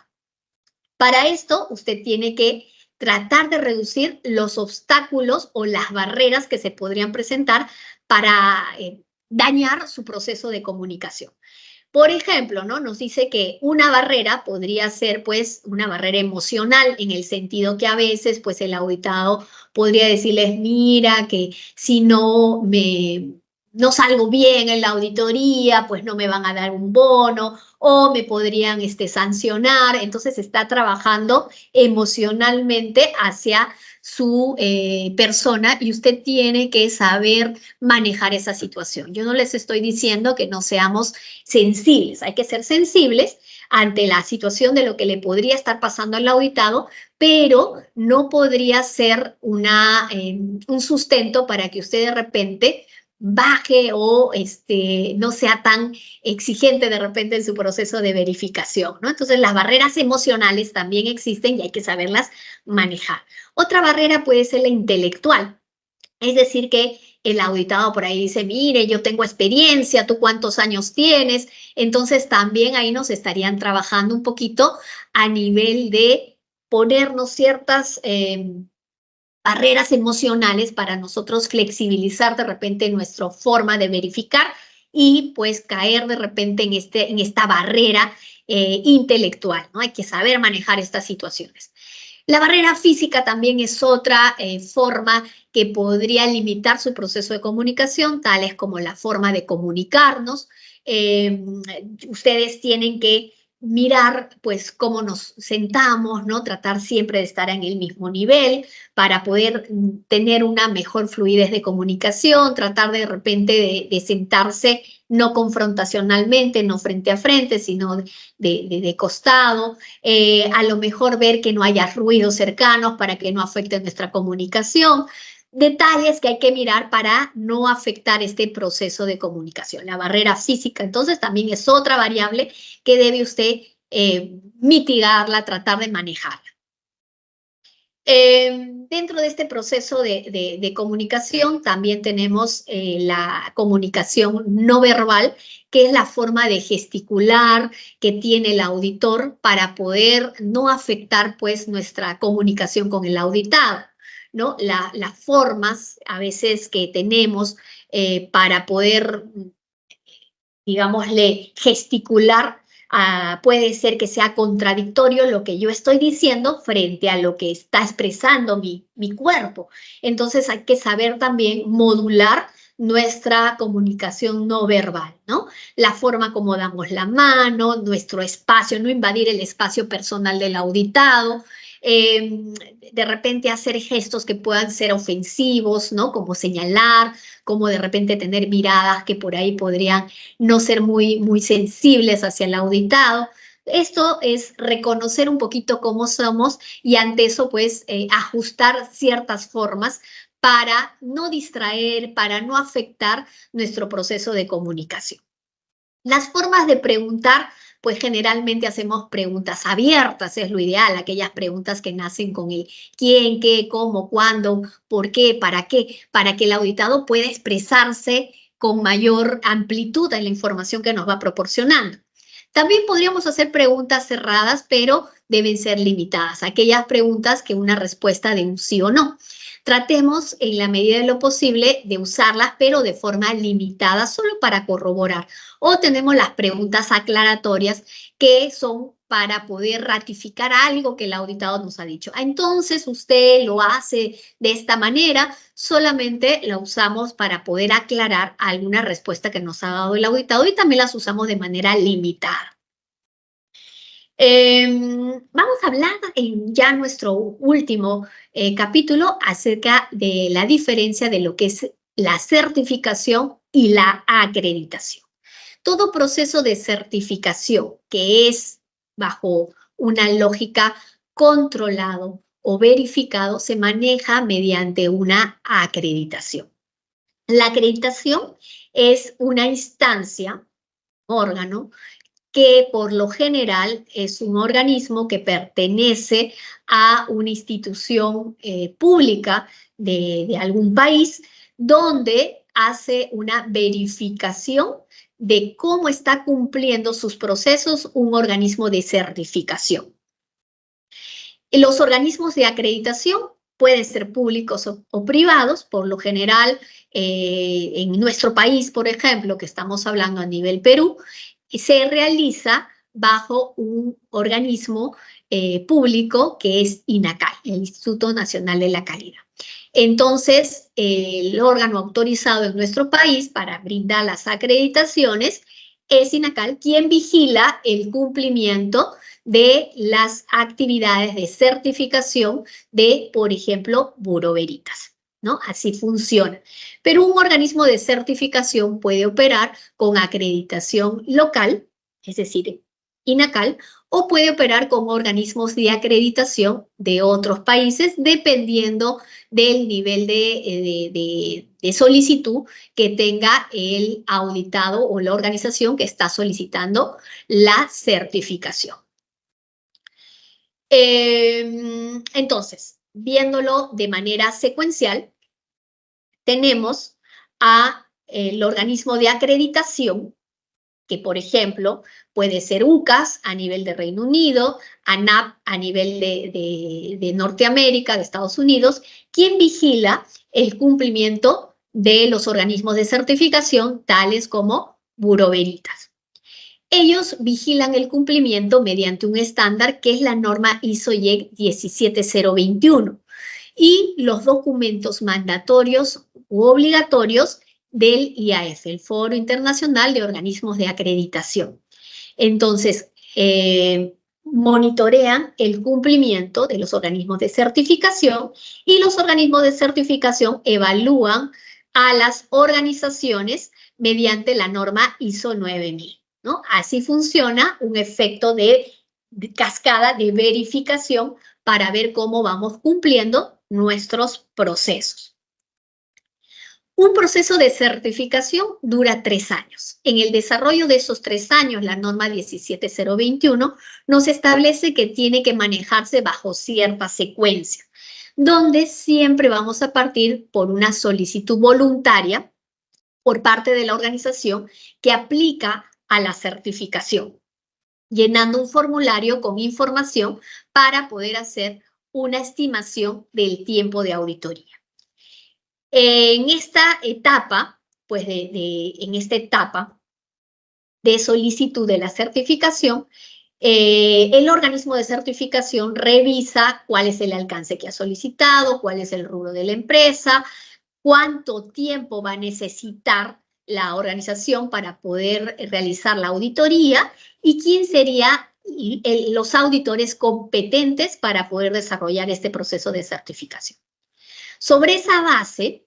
Para esto, usted tiene que tratar de reducir los obstáculos o las barreras que se podrían presentar para dañar su proceso de comunicación. Por ejemplo, ¿no? Nos dice que una barrera podría ser, pues, una barrera emocional, en el sentido que a veces, pues, el auditado podría decirles, mira, que si no salgo bien en la auditoría, pues no me van a dar un bono, o me podrían sancionar. Entonces está trabajando emocionalmente hacia su persona, y usted tiene que saber manejar esa situación. Yo no les estoy diciendo que no seamos sensibles, hay que ser sensibles ante la situación de lo que le podría estar pasando al auditado, pero no podría ser un sustento para que usted de repente baje o no sea tan exigente de repente en su proceso de verificación, ¿no? Entonces las barreras emocionales también existen y hay que saberlas manejar. Otra barrera puede ser la intelectual, es decir que el auditado por ahí dice, mire, yo tengo experiencia, ¿tú cuántos años tienes? Entonces también ahí nos estarían trabajando un poquito a nivel de ponernos ciertas barreras emocionales para nosotros flexibilizar de repente nuestra forma de verificar y pues caer de repente en esta barrera intelectual, ¿no? Hay que saber manejar estas situaciones. La barrera física también es otra forma que podría limitar su proceso de comunicación, tales como la forma de comunicarnos. Ustedes tienen que mirar, pues, cómo nos sentamos, ¿no? Tratar siempre de estar en el mismo nivel para poder tener una mejor fluidez de comunicación, tratar de repente de sentarse no confrontacionalmente, no frente a frente, sino de costado. A lo mejor ver que no haya ruidos cercanos para que no afecte nuestra comunicación. Detalles que hay que mirar para no afectar este proceso de comunicación. La barrera física, entonces, también es otra variable que debe usted mitigarla, tratar de manejarla. Dentro de este proceso de comunicación también tenemos la comunicación no verbal, que es la forma de gesticular que tiene el auditor para poder no afectar, pues, nuestra comunicación con el auditado, ¿no? Las formas a veces que tenemos para poder, digámosle, gesticular, puede ser que sea contradictorio lo que yo estoy diciendo frente a lo que está expresando mi cuerpo. Entonces hay que saber también modular nuestra comunicación no verbal, ¿no? La forma como damos la mano, nuestro espacio, no invadir el espacio personal del auditado, de repente hacer gestos que puedan ser ofensivos, ¿no? Como señalar, como de repente tener miradas que por ahí podrían no ser muy, muy sensibles hacia el auditado. Esto es reconocer un poquito cómo somos y ante eso, pues, ajustar ciertas formas para no distraer, para no afectar nuestro proceso de comunicación. Las formas de preguntar, pues generalmente hacemos preguntas abiertas, es lo ideal, aquellas preguntas que nacen con el quién, qué, cómo, cuándo, por qué, para que el auditado pueda expresarse con mayor amplitud en la información que nos va proporcionando. También podríamos hacer preguntas cerradas, pero deben ser limitadas, aquellas preguntas que una respuesta de un sí o no. Tratemos en la medida de lo posible de usarlas, pero de forma limitada, solo para corroborar. O tenemos las preguntas aclaratorias, que son para poder ratificar algo que el auditado nos ha dicho. Entonces, usted lo hace de esta manera, solamente la usamos para poder aclarar alguna respuesta que nos ha dado el auditado, y también las usamos de manera limitada. Vamos a hablar en ya nuestro último capítulo acerca de la diferencia de lo que es la certificación y la acreditación. Todo proceso de certificación que es bajo una lógica controlado o verificado se maneja mediante una acreditación. La acreditación es una instancia, órgano, que por lo general es un organismo que pertenece a una institución pública de algún país, donde hace una verificación de cómo está cumpliendo sus procesos un organismo de certificación. Los organismos de acreditación pueden ser públicos o privados. Por lo general, en nuestro país, por ejemplo, que estamos hablando a nivel Perú, se realiza bajo un organismo público que es INACAL, el Instituto Nacional de la Calidad. Entonces, el órgano autorizado en nuestro país para brindar las acreditaciones es INACAL, quien vigila el cumplimiento de las actividades de certificación de, por ejemplo, Bureau Veritas, ¿no? Así funciona. Pero un organismo de certificación puede operar con acreditación local, es decir, INACAL, o puede operar con organismos de acreditación de otros países, dependiendo del nivel de solicitud que tenga el auditado o la organización que está solicitando la certificación. Entonces, viéndolo de manera secuencial, tenemos el organismo de acreditación, que por ejemplo puede ser UCAS a nivel de Reino Unido, ANAP a nivel de Norteamérica, de Estados Unidos, quien vigila el cumplimiento de los organismos de certificación, tales como Bureau Veritas. Ellos vigilan el cumplimiento mediante un estándar que es la norma ISO/IEC 17021 y los documentos mandatorios u obligatorios del IAF, el Foro Internacional de Organismos de Acreditación. Entonces, monitorean el cumplimiento de los organismos de certificación, y los organismos de certificación evalúan a las organizaciones mediante la norma ISO 9000, ¿no? Así funciona un efecto de cascada de verificación para ver cómo vamos cumpliendo nuestros procesos. Un proceso de certificación dura 3 años. En el desarrollo de esos 3 años, la norma 17021 nos establece que tiene que manejarse bajo cierta secuencia, donde siempre vamos a partir por una solicitud voluntaria por parte de la organización que aplica a la certificación, llenando un formulario con información para poder hacer una estimación del tiempo de auditoría. En esta etapa, pues en esta etapa de solicitud de la certificación, el organismo de certificación revisa cuál es el alcance que ha solicitado, cuál es el rubro de la empresa, cuánto tiempo va a necesitar la organización para poder realizar la auditoría y quién serían los auditores competentes para poder desarrollar este proceso de certificación. Sobre esa base,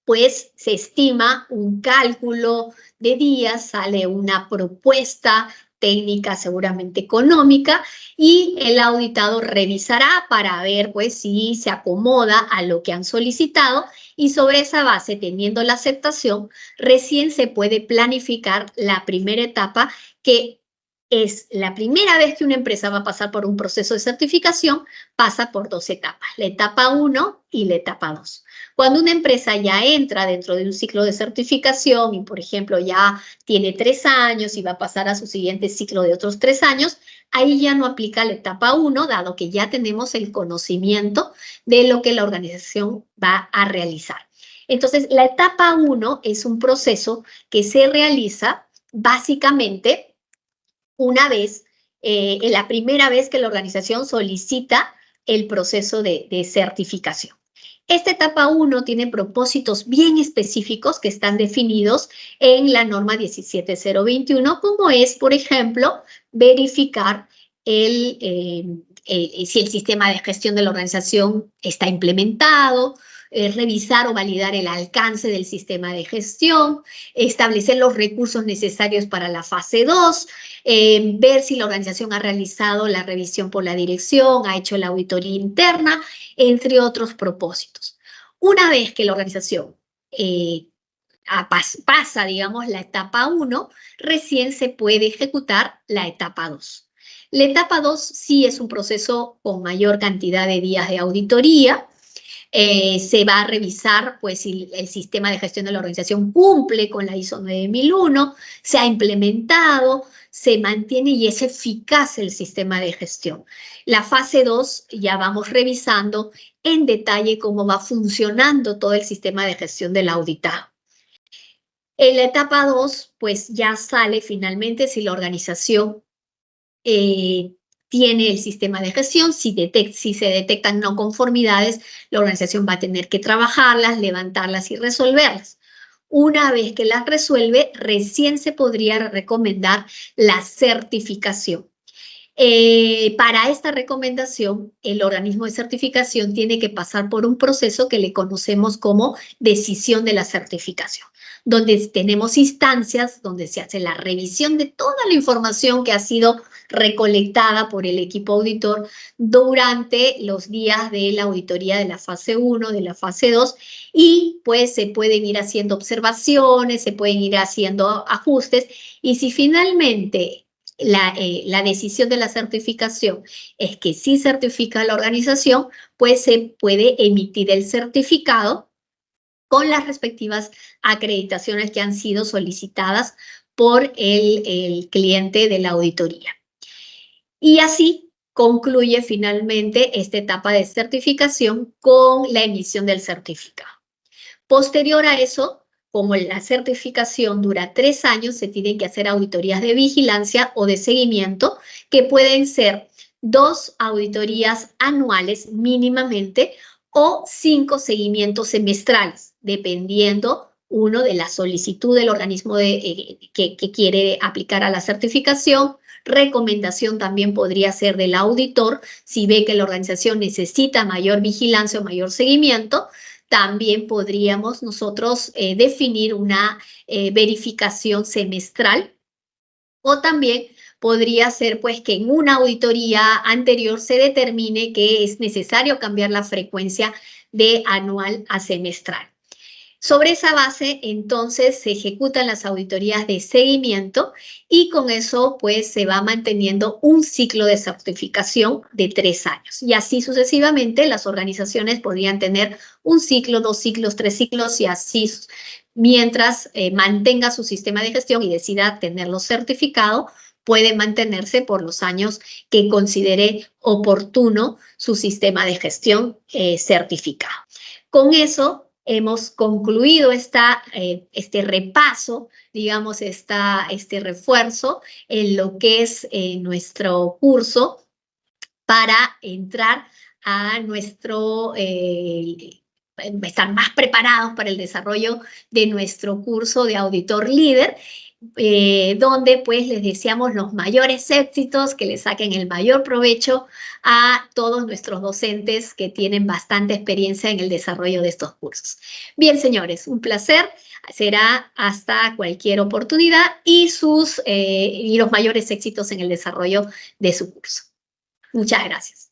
pues se estima un cálculo de días, sale una propuesta técnica seguramente económica, y el auditado revisará para ver pues si se acomoda a lo que han solicitado, y sobre esa base, teniendo la aceptación, recién se puede planificar la primera etapa, que es la primera vez que una empresa va a pasar por un proceso de certificación, pasa por 2 etapas, la etapa 1 y la etapa 2. Cuando una empresa ya entra dentro de un ciclo de certificación y, por ejemplo, ya tiene 3 años y va a pasar a su siguiente ciclo de otros 3 años, ahí ya no aplica la etapa 1, dado que ya tenemos el conocimiento de lo que la organización va a realizar. Entonces, la etapa 1 es un proceso que se realiza básicamente una vez, la primera vez que la organización solicita el proceso de certificación. Esta etapa 1 tiene propósitos bien específicos que están definidos en la norma 17021, como es, por ejemplo, verificar si el sistema de gestión de la organización está implementado, revisar o validar el alcance del sistema de gestión, establecer los recursos necesarios para la fase 2, ver si la organización ha realizado la revisión por la dirección, ha hecho la auditoría interna, entre otros propósitos. Una vez que la organización pasa, digamos, la etapa 1, recién se puede ejecutar la etapa 2. La etapa 2 sí es un proceso con mayor cantidad de días de auditoría. Se va a revisar pues, si el sistema de gestión de la organización cumple con la ISO 9001, se ha implementado, se mantiene y es eficaz el sistema de gestión. La fase 2 ya vamos revisando en detalle cómo va funcionando todo el sistema de gestión del auditado. En la etapa 2, pues ya sale finalmente si la organización tiene el sistema de gestión, si se detectan no conformidades, la organización va a tener que trabajarlas, levantarlas y resolverlas. Una vez que las resuelve, recién se podría recomendar la certificación. Para esta recomendación, el organismo de certificación tiene que pasar por un proceso que le conocemos como decisión de la certificación, donde tenemos instancias donde se hace la revisión de toda la información que ha sido recolectada por el equipo auditor durante los días de la auditoría de la fase 1, de la fase 2, y pues se pueden ir haciendo observaciones, se pueden ir haciendo ajustes, y si finalmente la decisión de la certificación es que sí certifica la organización, pues se puede emitir el certificado con las respectivas acreditaciones que han sido solicitadas por el cliente de la auditoría. Y así concluye finalmente esta etapa de certificación con la emisión del certificado. Posterior a eso, como la certificación dura 3 años, se tienen que hacer auditorías de vigilancia o de seguimiento, que pueden ser 2 auditorías anuales mínimamente o 5 seguimientos semestrales, dependiendo uno de la solicitud del organismo que quiere aplicar a la certificación. Recomendación también podría ser del auditor, si ve que la organización necesita mayor vigilancia o mayor seguimiento. También podríamos nosotros definir una verificación semestral, o también podría ser pues que en una auditoría anterior se determine que es necesario cambiar la frecuencia de anual a semestral. Sobre esa base, entonces, se ejecutan las auditorías de seguimiento y con eso, pues, se va manteniendo un ciclo de certificación de 3 años. Y así sucesivamente, las organizaciones podrían tener un ciclo, 2 ciclos, 3 ciclos y así mientras mantenga su sistema de gestión y decida tenerlo certificado, puede mantenerse por los años que considere oportuno su sistema de gestión certificado. Con eso, hemos concluido este repaso, digamos, este refuerzo en lo que es nuestro curso para entrar a estar más preparados para el desarrollo de nuestro curso de auditor líder, donde pues les deseamos los mayores éxitos, que les saquen el mayor provecho a todos nuestros docentes que tienen bastante experiencia en el desarrollo de estos cursos. Bien, señores, un placer. Será hasta cualquier oportunidad y los mayores éxitos en el desarrollo de su curso. Muchas gracias.